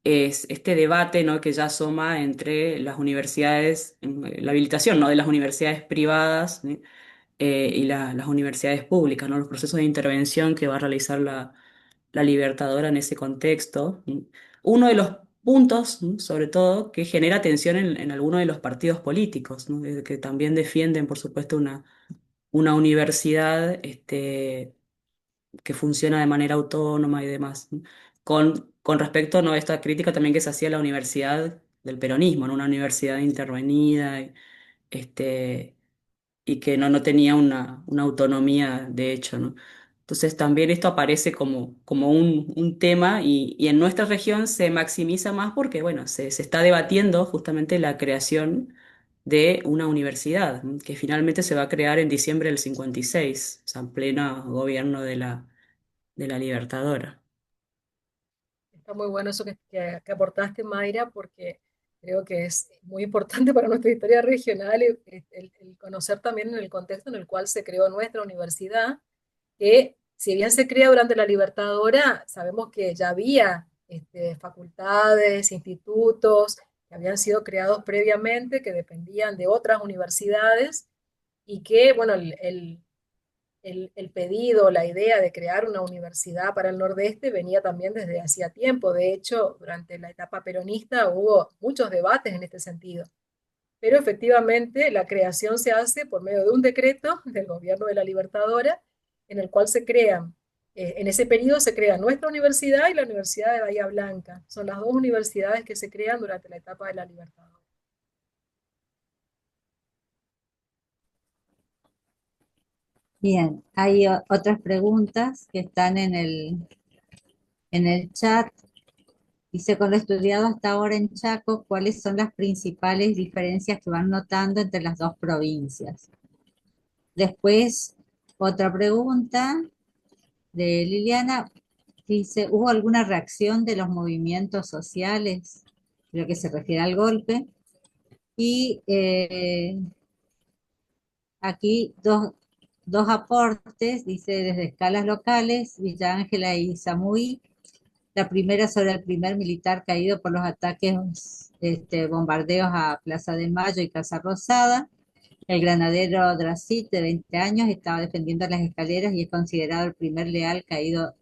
es este debate, ¿no? Que ya asoma entre las universidades, la habilitación, ¿no? De las universidades privadas, ¿sí? Y las universidades públicas, ¿no? Los procesos de intervención que va a realizar la Libertadora en ese contexto. Uno de los puntos, ¿no? Sobre todo, que genera tensión en algunos de los partidos políticos, ¿no? Que también defienden, por supuesto, una universidad que funciona de manera autónoma y demás, ¿no? Con respecto, ¿no? A esta crítica también que se hacía a la universidad del peronismo, ¿no? Una universidad intervenida, este, y que no tenía una autonomía de hecho, ¿no? Entonces también esto aparece como un tema y en nuestra región se maximiza más porque, bueno, se está debatiendo justamente la creación de una universidad, ¿no? Que finalmente se va a crear en diciembre del 56, o sea, en pleno gobierno de la Libertadora. Está muy bueno eso que aportaste, Mayra, porque creo que es muy importante para nuestra historia regional el conocer también en el contexto en el cual se creó nuestra universidad, que si bien se crea durante la Libertadora, sabemos que ya había facultades, institutos que habían sido creados previamente, que dependían de otras universidades y que, bueno, el pedido, la idea de crear una universidad para el Nordeste venía también desde hacía tiempo. De hecho, durante la etapa peronista hubo muchos debates en este sentido. Pero efectivamente la creación se hace por medio de un decreto del gobierno de la Libertadora, en el cual se crean, en ese periodo se crea nuestra universidad y la Universidad de Bahía Blanca. Son las dos universidades que se crean durante la etapa de la Libertadora. Bien, hay otras preguntas que están en el chat. Dice, con lo estudiado hasta ahora en Chaco, ¿cuáles son las principales diferencias que van notando entre las dos provincias? Después, otra pregunta de Liliana. Dice, ¿hubo alguna reacción de los movimientos sociales? Creo que se refiere al golpe. Y aquí dos aportes, dice desde escalas locales, Villa Ángela y Samuy. La primera sobre el primer militar caído por los ataques, bombardeos a Plaza de Mayo y Casa Rosada. El granadero Drasit, de 20 años, estaba defendiendo las escaleras y es considerado el primer leal caído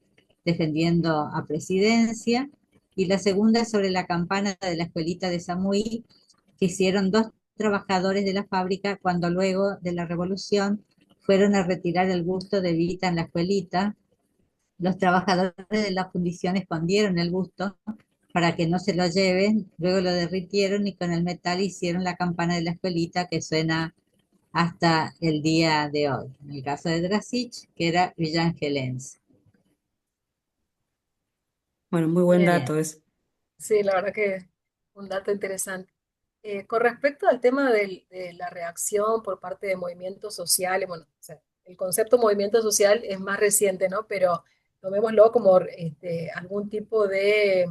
defendiendo a Presidencia. Y la segunda sobre la campana de la escuelita de Samuy, que hicieron dos trabajadores de la fábrica cuando luego de la revolución fueron a retirar el busto de Vita en la escuelita. Los trabajadores de la fundición escondieron el busto para que no se lo lleven, luego lo derritieron y con el metal hicieron la campana de la escuelita que suena hasta el día de hoy. En el caso de Drasich, que era villangelense. Bueno, muy buen Bien, dato es. sí, la verdad que un dato interesante. Con respecto al tema de la reacción por parte de movimientos sociales, bueno, o sea, el concepto movimiento social es más reciente, ¿no? Pero tomémoslo como algún tipo de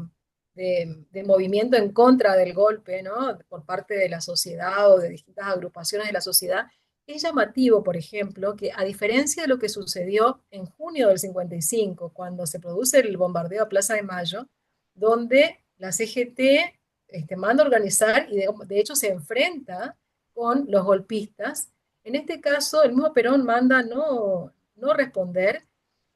movimiento en contra del golpe, ¿no? Por parte de la sociedad o de distintas agrupaciones de la sociedad. Es llamativo, por ejemplo, que a diferencia de lo que sucedió en junio del 55, cuando se produce el bombardeo a Plaza de Mayo, donde la CGT manda a organizar y de hecho se enfrenta con los golpistas. En este caso, el mismo Perón manda no responder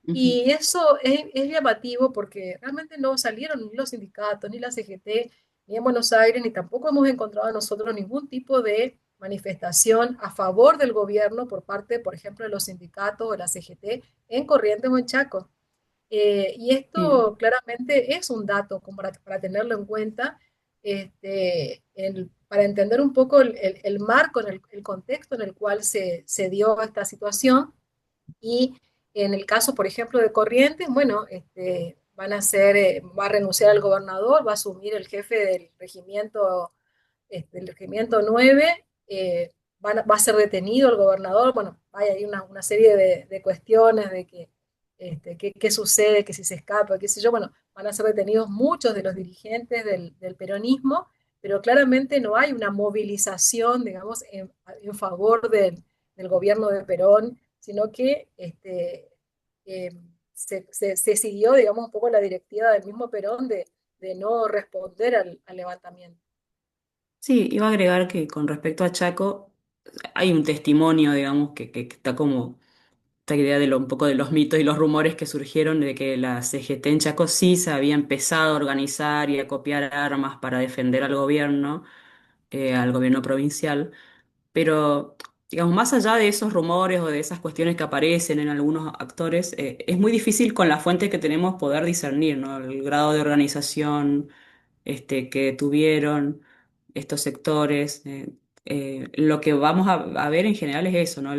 Ujú. y eso es llamativo porque realmente no salieron ni los sindicatos, ni la CGT, ni en Buenos Aires, ni tampoco hemos encontrado nosotros ningún tipo de manifestación a favor del gobierno por parte, por ejemplo, de los sindicatos o de la CGT en Corrientes o en Chaco. Y Sí. esto claramente es un dato como para tenerlo en cuenta, para entender un poco el marco, el contexto en el cual se dio esta situación. Y en el caso, por ejemplo, de Corrientes, bueno, va a renunciar al gobernador, va a asumir el jefe del regimiento, el regimiento 9, va a ser detenido el gobernador. Bueno, hay ahí una serie de cuestiones de que, qué sucede, que si se escapa, qué sé yo. Bueno, van a ser detenidos muchos de los dirigentes del peronismo, pero claramente no hay una movilización, digamos, en favor del gobierno de Perón, sino que eh, se siguió, digamos, un poco la directiva del mismo Perón de no responder al levantamiento. Sí, iba a agregar que con respecto a Chaco, hay un testimonio, digamos, que está como esta idea de un poco de los mitos y los rumores que surgieron de que la CGT en Chaco sí se había empezado a organizar y a copiar armas para defender al gobierno provincial. Pero, digamos, más allá de esos rumores o de esas cuestiones que aparecen en algunos actores, es muy difícil con la fuente que tenemos poder discernir, ¿no? El grado de organización, que tuvieron estos sectores. Lo que vamos a ver en general es eso, ¿no?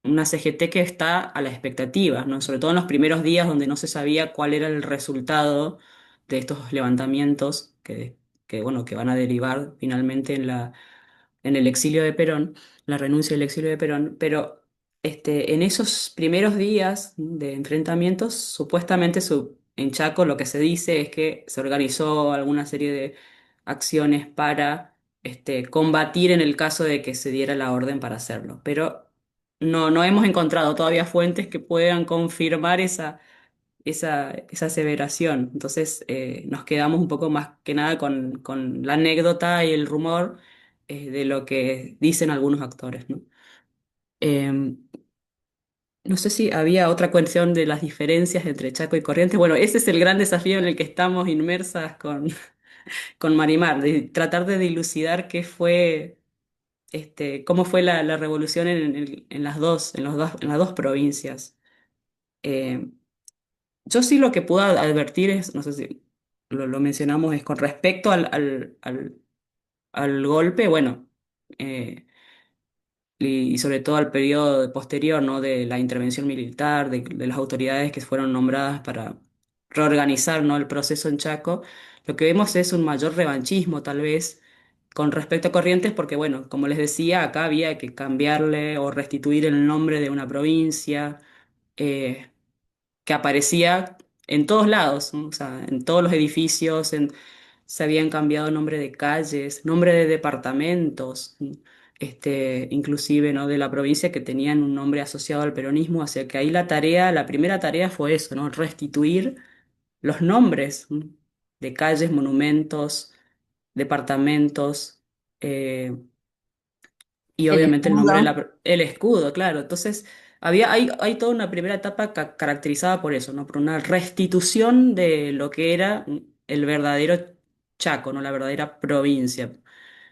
Una CGT que está a la expectativa, ¿no? Sobre todo en los primeros días donde no se sabía cuál era el resultado de estos levantamientos bueno, que van a derivar finalmente en el exilio de Perón, la renuncia del exilio de Perón, pero en esos primeros días de enfrentamientos, supuestamente en Chaco lo que se dice es que se organizó alguna serie de acciones para combatir en el caso de que se diera la orden para hacerlo, pero no hemos encontrado todavía fuentes que puedan confirmar esa aseveración. Entonces, nos quedamos un poco más que nada con la anécdota y el rumor de lo que dicen algunos actores, ¿no? Eh, no sé si había otra cuestión de las diferencias entre Chaco y Corrientes. Bueno, ese es el gran desafío en el que estamos inmersas con Marimar, de tratar de dilucidar qué fue, cómo fue la revolución en las dos provincias. Eh, Yo sí lo que puedo advertir es, no sé si lo mencionamos, es con respecto al golpe, bueno, eh, y sobre todo al periodo posterior, ¿no? De la intervención militar, de las autoridades que fueron nombradas para reorganizar, ¿no? El proceso en Chaco, lo que vemos es un mayor revanchismo, tal vez, con respecto a Corrientes, porque, bueno, como les decía, acá había que cambiarle o restituir el nombre de una provincia. eh, que aparecía en todos lados, ¿no? O sea, en todos los edificios, se habían cambiado nombre de calles, nombre de departamentos, inclusive, ¿no? De la provincia que tenían un nombre asociado al peronismo, así que ahí la primera tarea fue eso, ¿no? Restituir los nombres, ¿no? De calles, monumentos, departamentos. Y El obviamente el nombre de escudo. el escudo, claro. Entonces, hay toda una primera etapa caracterizada por eso, ¿no? Por una restitución de lo que era el verdadero Chaco, ¿no? La verdadera provincia.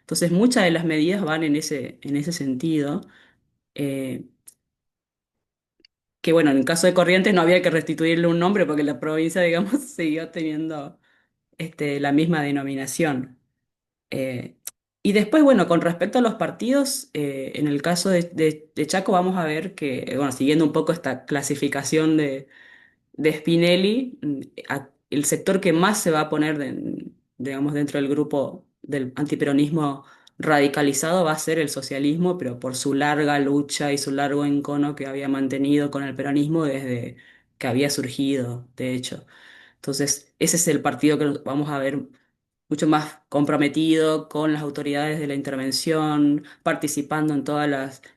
Entonces, muchas de las medidas van en ese sentido. eh, que bueno, en el caso de Corrientes no había que restituirle un nombre porque la provincia, digamos, siguió teniendo la misma denominación. Eh, y después, bueno, con respecto a los partidos, en el caso de Chaco vamos a ver que, bueno, siguiendo un poco esta clasificación de Spinelli, el sector que más se va a poner, digamos, dentro del grupo del antiperonismo radicalizado va a ser el socialismo, pero por su larga lucha y su largo encono que había mantenido con el peronismo desde que había surgido, de hecho. Entonces, ese es el partido que vamos a ver mucho más comprometido con las autoridades de la intervención, participando en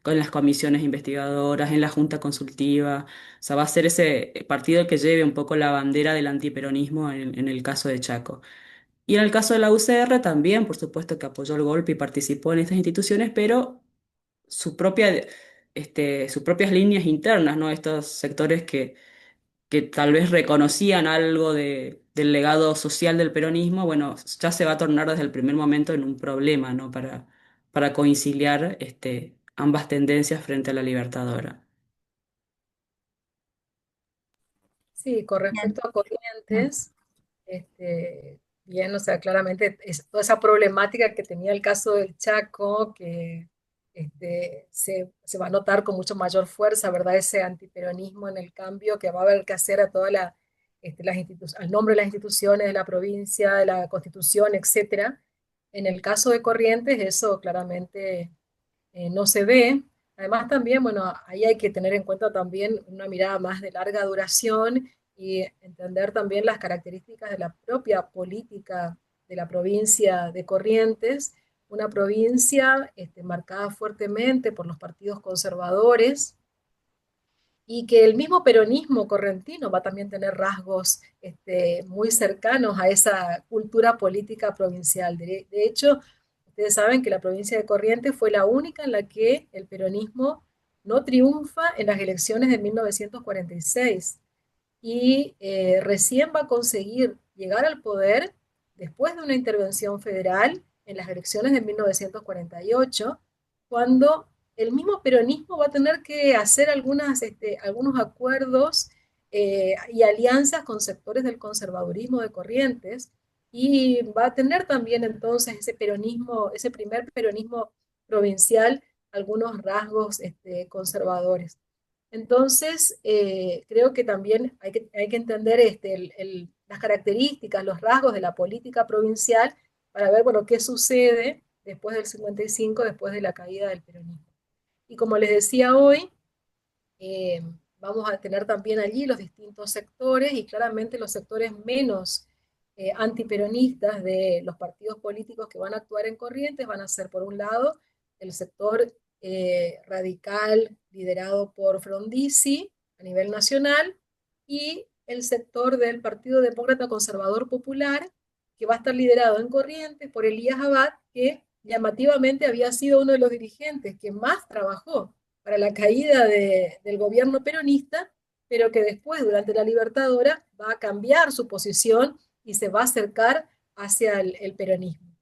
con las comisiones investigadoras, en la junta consultiva. O sea, va a ser ese partido que lleve un poco la bandera del antiperonismo en el caso de Chaco. Y en el caso de la UCR también, por supuesto que apoyó el golpe y participó en estas instituciones, pero su sus propias líneas internas, ¿no? Estos sectores que tal vez reconocían algo del legado social del peronismo, bueno, ya se va a tornar desde el primer momento en un problema, ¿no? Para conciliar ambas tendencias frente a la Libertadora. Sí, con Bien. respecto a Corrientes, bien, o sea, claramente es toda esa problemática que tenía el caso del Chaco, que se va a notar con mucho mayor fuerza, ¿verdad? Ese antiperonismo en el cambio que va a haber que hacer a todas al nombre de las instituciones de la provincia, de la constitución, etcétera. En el caso de Corrientes, eso claramente no se ve. Además también, bueno, ahí hay que tener en cuenta también una mirada más de larga duración y entender también las características de la propia política de la provincia de Corrientes, una provincia marcada fuertemente por los partidos conservadores, y que el mismo peronismo correntino va a también tener rasgos muy cercanos a esa cultura política provincial. De hecho, ustedes saben que la provincia de Corrientes fue la única en la que el peronismo no triunfa en las elecciones de 1946 y recién va a conseguir llegar al poder después de una intervención federal en las elecciones de 1948, cuando el mismo peronismo va a tener que hacer algunos acuerdos y alianzas con sectores del conservadurismo de Corrientes, y va a tener también entonces ese peronismo, ese primer peronismo provincial, algunos rasgos conservadores. Entonces, creo que también hay que entender las características, los rasgos de la política provincial para ver, bueno, qué sucede después del 55, después de la caída del peronismo. Y como les decía hoy, eh, vamos a tener también allí los distintos sectores y claramente los sectores menos antiperonistas de los partidos políticos que van a actuar en Corrientes van a ser, por un lado, el sector radical liderado por Frondizi a nivel nacional, y el sector del Partido Demócrata Conservador Popular, que va a estar liderado en Corrientes por Elías Abad, que llamativamente había sido uno de los dirigentes que más trabajó para la caída del gobierno peronista, pero que después, durante la Libertadora, va a cambiar su posición y se va a acercar hacia el peronismo.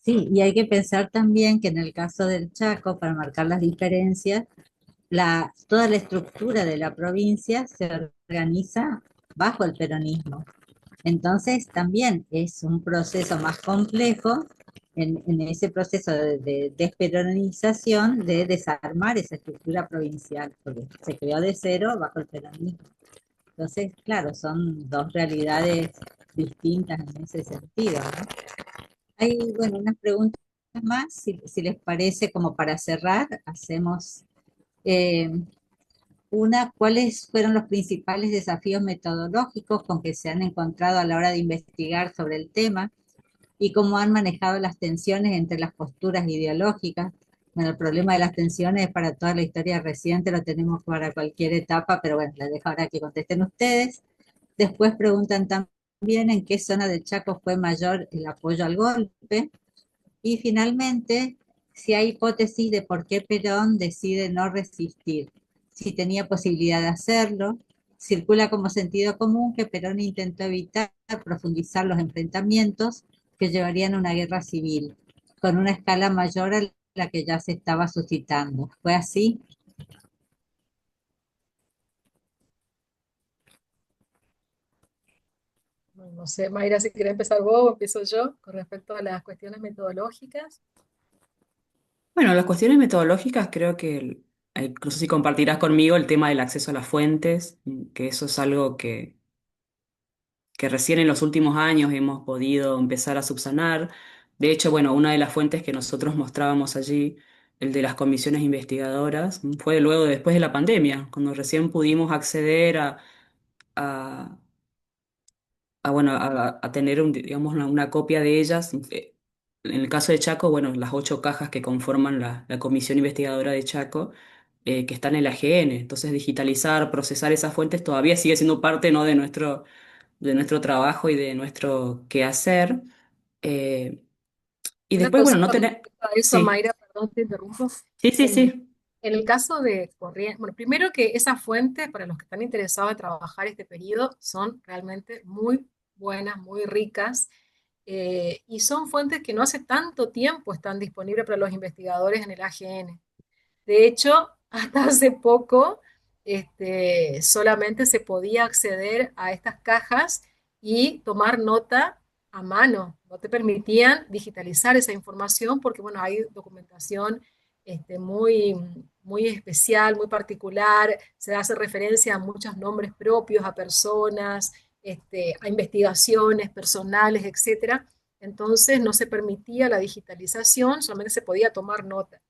Sí, y hay que pensar también que en el caso del Chaco, para marcar las diferencias, toda la estructura de la provincia se organiza bajo el peronismo. Entonces también es un proceso más complejo en ese proceso de desperonización, de desarmar esa estructura provincial, porque se creó de cero bajo el peronismo. Entonces, claro, son dos realidades distintas en ese sentido, ¿no? Hay, bueno, unas preguntas más, si les parece, como para cerrar, hacemos eh, una, ¿cuáles fueron los principales desafíos metodológicos con que se han encontrado a la hora de investigar sobre el tema y cómo han manejado las tensiones entre las posturas ideológicas? Bueno, el problema de las tensiones para toda la historia reciente lo tenemos para cualquier etapa, pero bueno, les dejo ahora que contesten ustedes. Después preguntan también en qué zona del Chaco fue mayor el apoyo al golpe. Y finalmente, si hay hipótesis de por qué Perón decide no resistir, si tenía posibilidad de hacerlo, circula como sentido común que Perón intentó evitar profundizar los enfrentamientos que llevarían a una guerra civil, con una escala mayor a la que ya se estaba suscitando. ¿Fue así? No sé, Mayra, si quieres empezar vos o empiezo yo con respecto a las cuestiones metodológicas. Bueno, las cuestiones metodológicas creo que, no sé si compartirás conmigo el tema del acceso a las fuentes, que eso es algo que recién en los últimos años hemos podido empezar a subsanar. De hecho, bueno, una de las fuentes que nosotros mostrábamos allí, el de las comisiones investigadoras, fue luego después de la pandemia, cuando recién pudimos acceder a, bueno, a tener, digamos, una copia de ellas. En el caso de Chaco, bueno, las 8 cajas que conforman la comisión investigadora de Chaco, que están en la AGN. Entonces, digitalizar, procesar esas fuentes todavía sigue siendo parte, ¿no?, de nuestro trabajo y de nuestro quehacer. Eh, y Una después, bueno, cosa no con tener... respecto a eso, Sí, Mayra, perdón, te interrumpo. sí, sí, En, sí. en el caso de Corrientes, bueno, primero que esas fuentes, para los que están interesados en trabajar este periodo, son realmente muy buenas, muy ricas, y son fuentes que no hace tanto tiempo están disponibles para los investigadores en el AGN. De hecho, hasta hace poco solamente se podía acceder a estas cajas y tomar nota a mano. No te permitían digitalizar esa información porque, bueno, hay documentación muy, muy especial, muy particular. Se hace referencia a muchos nombres propios, a personas, a investigaciones personales, etcétera. Entonces no se permitía la digitalización, solamente se podía tomar nota.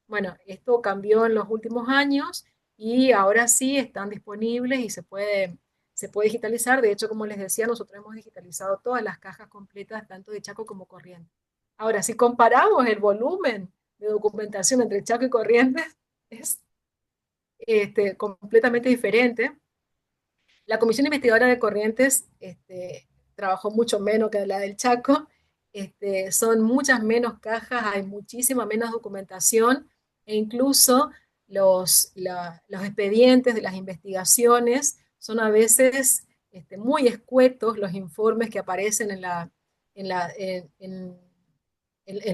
Bueno, esto cambió en los últimos años y ahora sí están disponibles y se puede digitalizar. De hecho, como les decía, nosotros hemos digitalizado todas las cajas completas, tanto de Chaco como Corrientes. Ahora, si comparamos el volumen de documentación entre Chaco y Corrientes, es completamente diferente. La Comisión Investigadora de Corrientes trabajó mucho menos que la del Chaco. Son muchas menos cajas, hay muchísima menos documentación e incluso los expedientes de las investigaciones son a veces muy escuetos los informes que aparecen en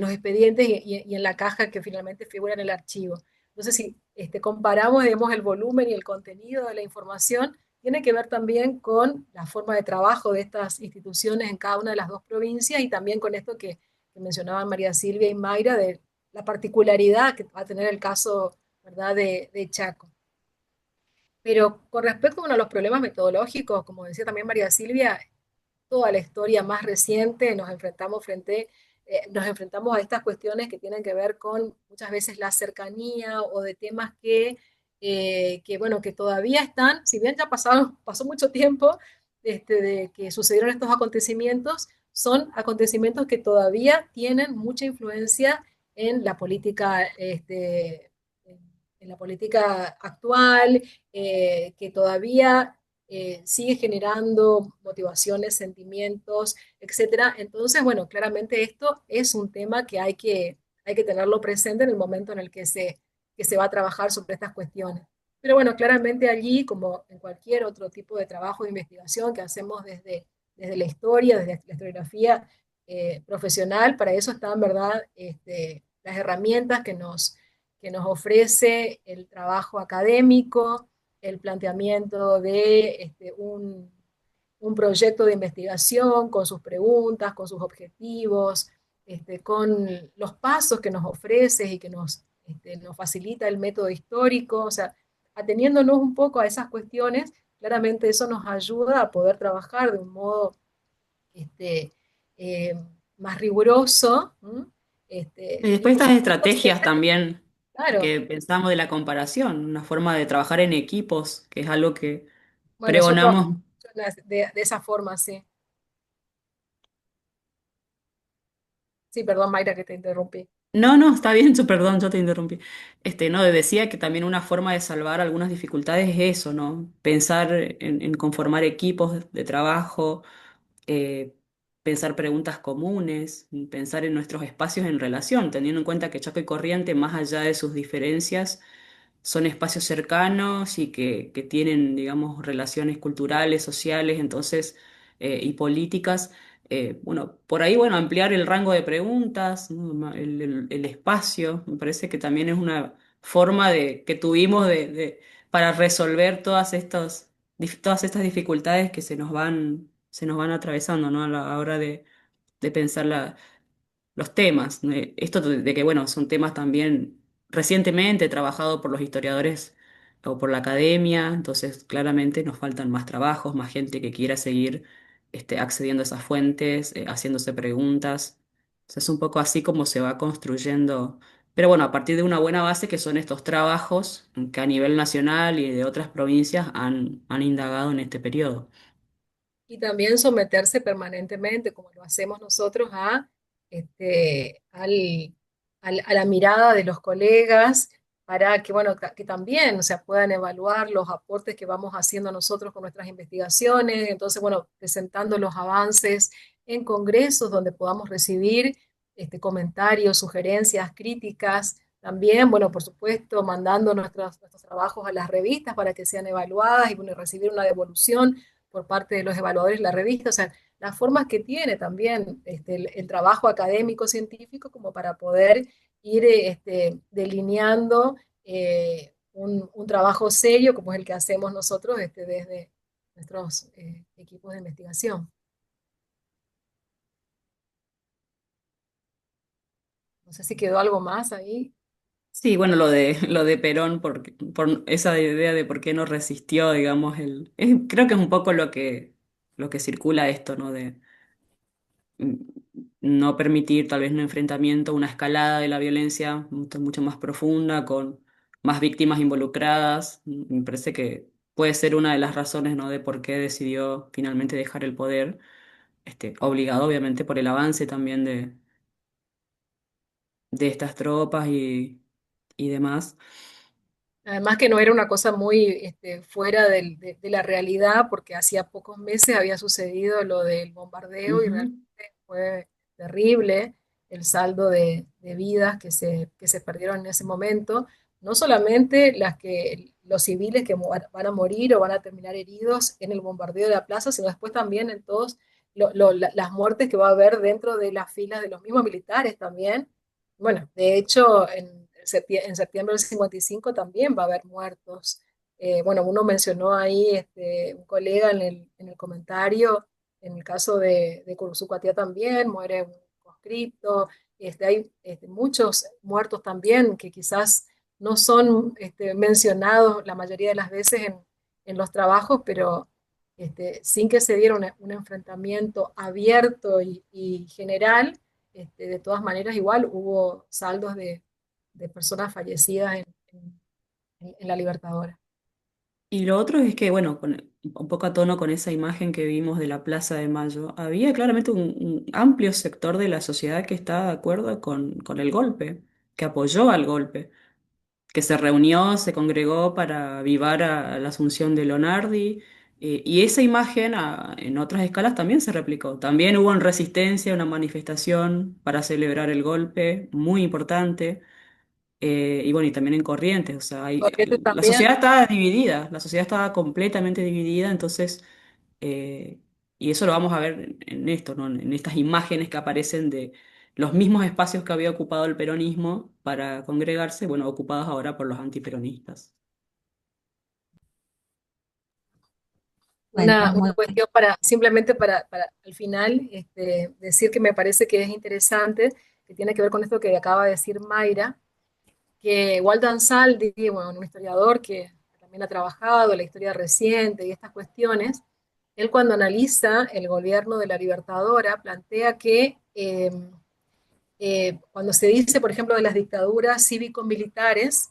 los expedientes y en la caja que finalmente figura en el archivo. Entonces, si comparamos, digamos, el volumen y el contenido de la información, tiene que ver también con la forma de trabajo de estas instituciones en cada una de las dos provincias y también con esto que mencionaban María Silvia y Mayra, de la particularidad que va a tener el caso, ¿verdad?, de Chaco. Pero con respecto a los problemas metodológicos, como decía también María Silvia, toda la historia más reciente nos enfrentamos a estas cuestiones que tienen que ver con muchas veces la cercanía o de temas bueno, que todavía están, si bien ya pasó mucho tiempo de que sucedieron estos acontecimientos, son acontecimientos que todavía tienen mucha influencia en la política, en la política actual, que todavía sigue generando motivaciones, sentimientos, etcétera. Entonces, bueno, claramente esto es un tema que hay que tenerlo presente en el momento en el que se va a trabajar sobre estas cuestiones. Pero bueno, claramente allí, como en cualquier otro tipo de trabajo de investigación que hacemos desde la historia, desde la historiografía profesional, para eso están, ¿verdad? Las herramientas que nos ofrece el trabajo académico, el planteamiento de un proyecto de investigación con sus preguntas, con sus objetivos, con los pasos que nos ofrece y que nos facilita el método histórico, o sea, ateniéndonos un poco a esas cuestiones, claramente eso nos ayuda a poder trabajar de un modo este, eh, más riguroso. Y Y después por estas supuesto, estrategias también claro, que pensamos de la comparación, una forma de trabajar en equipos, que es algo que bueno, nosotros pregonamos. de esa forma, sí. Sí, perdón, Mayra, que te interrumpí. No, no, está bien, perdón, yo te interrumpí. No, decía que también una forma de salvar algunas dificultades es eso, ¿no? Pensar en conformar equipos de trabajo, eh, pensar preguntas comunes, pensar en nuestros espacios en relación, teniendo en cuenta que Chaco y Corriente, más allá de sus diferencias, son espacios cercanos y que tienen, digamos, relaciones culturales, sociales, entonces, y políticas. Bueno, por ahí, bueno, ampliar el rango de preguntas, ¿no? El espacio, me parece que también es una forma que tuvimos para resolver todas estas dificultades que se nos van atravesando, ¿no? A la hora de pensar los temas. Esto de que, bueno, son temas también recientemente trabajados por los historiadores o por la academia, entonces claramente nos faltan más trabajos, más gente que quiera seguir accediendo a esas fuentes, haciéndose preguntas. O sea, es un poco así como se va construyendo. Pero bueno, a partir de una buena base que son estos trabajos que a nivel nacional y de otras provincias han indagado en este periodo. Y también someterse permanentemente, como lo hacemos nosotros, a, este, al, a la mirada de los colegas para que, bueno, que también, o sea, puedan evaluar los aportes que vamos haciendo nosotros con nuestras investigaciones. Entonces, bueno, presentando los avances en congresos donde podamos recibir comentarios, sugerencias, críticas. También, bueno, por supuesto, mandando nuestros trabajos a las revistas para que sean evaluadas y, bueno, recibir una devolución por parte de los evaluadores de la revista, o sea, las formas que tiene también el trabajo académico científico como para poder ir delineando un trabajo serio como es el que hacemos nosotros desde nuestros equipos de investigación. No sé si quedó algo más ahí. Sí, bueno, lo de Perón, por esa idea de por qué no resistió, digamos, creo que es un poco lo que circula esto, ¿no? De mm, no permitir tal vez un enfrentamiento, una escalada de la violencia mucho más profunda, con más víctimas involucradas. Me parece que puede ser una de las razones, ¿no? De por qué decidió finalmente dejar el poder, obligado obviamente por el avance también de estas tropas y demás. Además que no era una cosa muy fuera de la realidad, porque hacía pocos meses había sucedido lo del bombardeo y Ujú. realmente fue terrible el saldo de vidas que se perdieron en ese momento. No solamente los civiles que van a morir o van a terminar heridos en el bombardeo de la plaza, sino después también en todos las muertes que va a haber dentro de las filas de los mismos militares también. Bueno, de hecho, en septiembre del 55 también va a haber muertos. Bueno, uno mencionó ahí, un colega en el comentario, en el caso de Cursucatia también, muere un conscripto. Hay muchos muertos también que quizás no son mencionados la mayoría de las veces en los trabajos, pero sin que se diera un enfrentamiento abierto y general, de todas maneras igual hubo saldos de personas fallecidas en la Libertadora. Y lo otro es que, bueno, un poco a tono con esa imagen que vimos de la Plaza de Mayo, había claramente un amplio sector de la sociedad que está de acuerdo con el golpe. que apoyó al golpe, que se reunió, se congregó para avivar a la asunción de Leonardi. Y esa imagen en otras escalas también se replicó. También hubo en Resistencia una manifestación para celebrar el golpe, muy importante. Y bueno, y también en Corrientes, o sea, Corrientes la también. sociedad estaba dividida, la sociedad estaba completamente dividida, entonces, eh, y eso lo vamos a ver en esto, ¿no? En estas imágenes que aparecen de los mismos espacios que había ocupado el peronismo para congregarse, bueno, ocupados ahora por los antiperonistas. Bueno, Una cuestión simplemente para al final decir que me parece que es interesante, que tiene que ver con esto que acaba de decir Mayra, que Waldo Ansaldi, bueno, un historiador que también ha trabajado en la historia reciente y estas cuestiones, él cuando analiza el gobierno de la Libertadora plantea que cuando se dice, por ejemplo, de las dictaduras cívico-militares,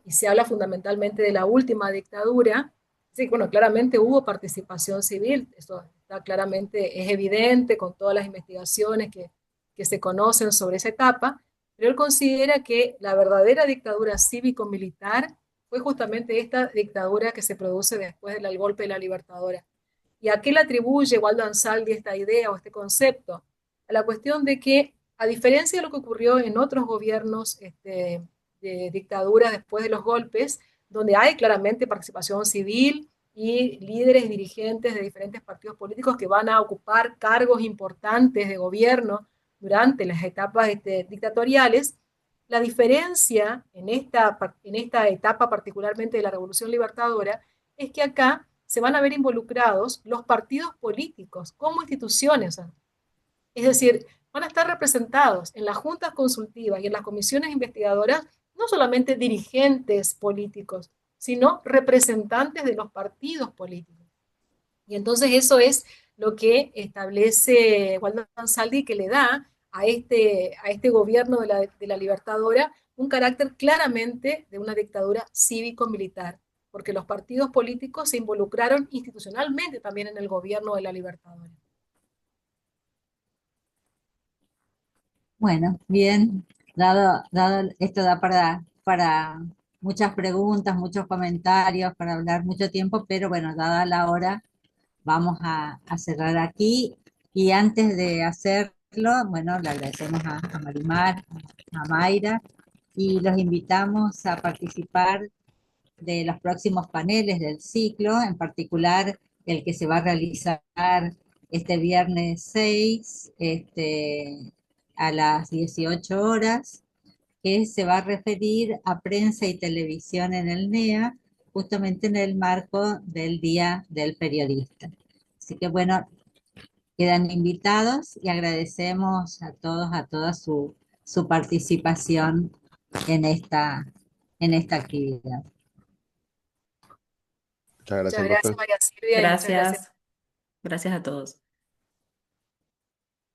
y se habla fundamentalmente de la última dictadura, sí, bueno, claramente hubo participación civil, eso está claramente, es evidente con todas las investigaciones que se conocen sobre esa etapa, pero él considera que la verdadera dictadura cívico-militar fue justamente esta dictadura que se produce después del golpe de la Libertadora. ¿Y a qué le atribuye Waldo Ansaldi esta idea o este concepto? A la cuestión de que, a diferencia de lo que ocurrió en otros gobiernos de dictadura después de los golpes, donde hay claramente participación civil y líderes y dirigentes de diferentes partidos políticos que van a ocupar cargos importantes de gobierno durante las etapas dictatoriales, la diferencia en esta etapa particularmente de la Revolución Libertadora es que acá se van a ver involucrados los partidos políticos como instituciones. Es decir, van a estar representados en las juntas consultivas y en las comisiones investigadoras no solamente dirigentes políticos, sino representantes de los partidos políticos. Y entonces eso es lo que establece Waldo Ansaldi, que le da a este gobierno de la Libertadora un carácter claramente de una dictadura cívico-militar, porque los partidos políticos se involucraron institucionalmente también en el gobierno de la Libertadora. bueno, bien, dado esto da para muchas preguntas, muchos comentarios, para hablar mucho tiempo, pero bueno, dada la hora, vamos a cerrar aquí. Y antes de hacerlo, bueno, le agradecemos a Marimar, a Mayra, y los invitamos a participar de los próximos paneles del ciclo, en particular el que se va a realizar este viernes 6 a las 18 horas, que se va a referir a prensa y televisión en el NEA, justamente en el marco del Día del Periodista. Así que bueno, quedan invitados y agradecemos a todos, a toda su participación en en esta actividad. Muchas gracias, Muchas profe. gracias, María Silvia, y muchas gracias. Gracias, gracias a todos.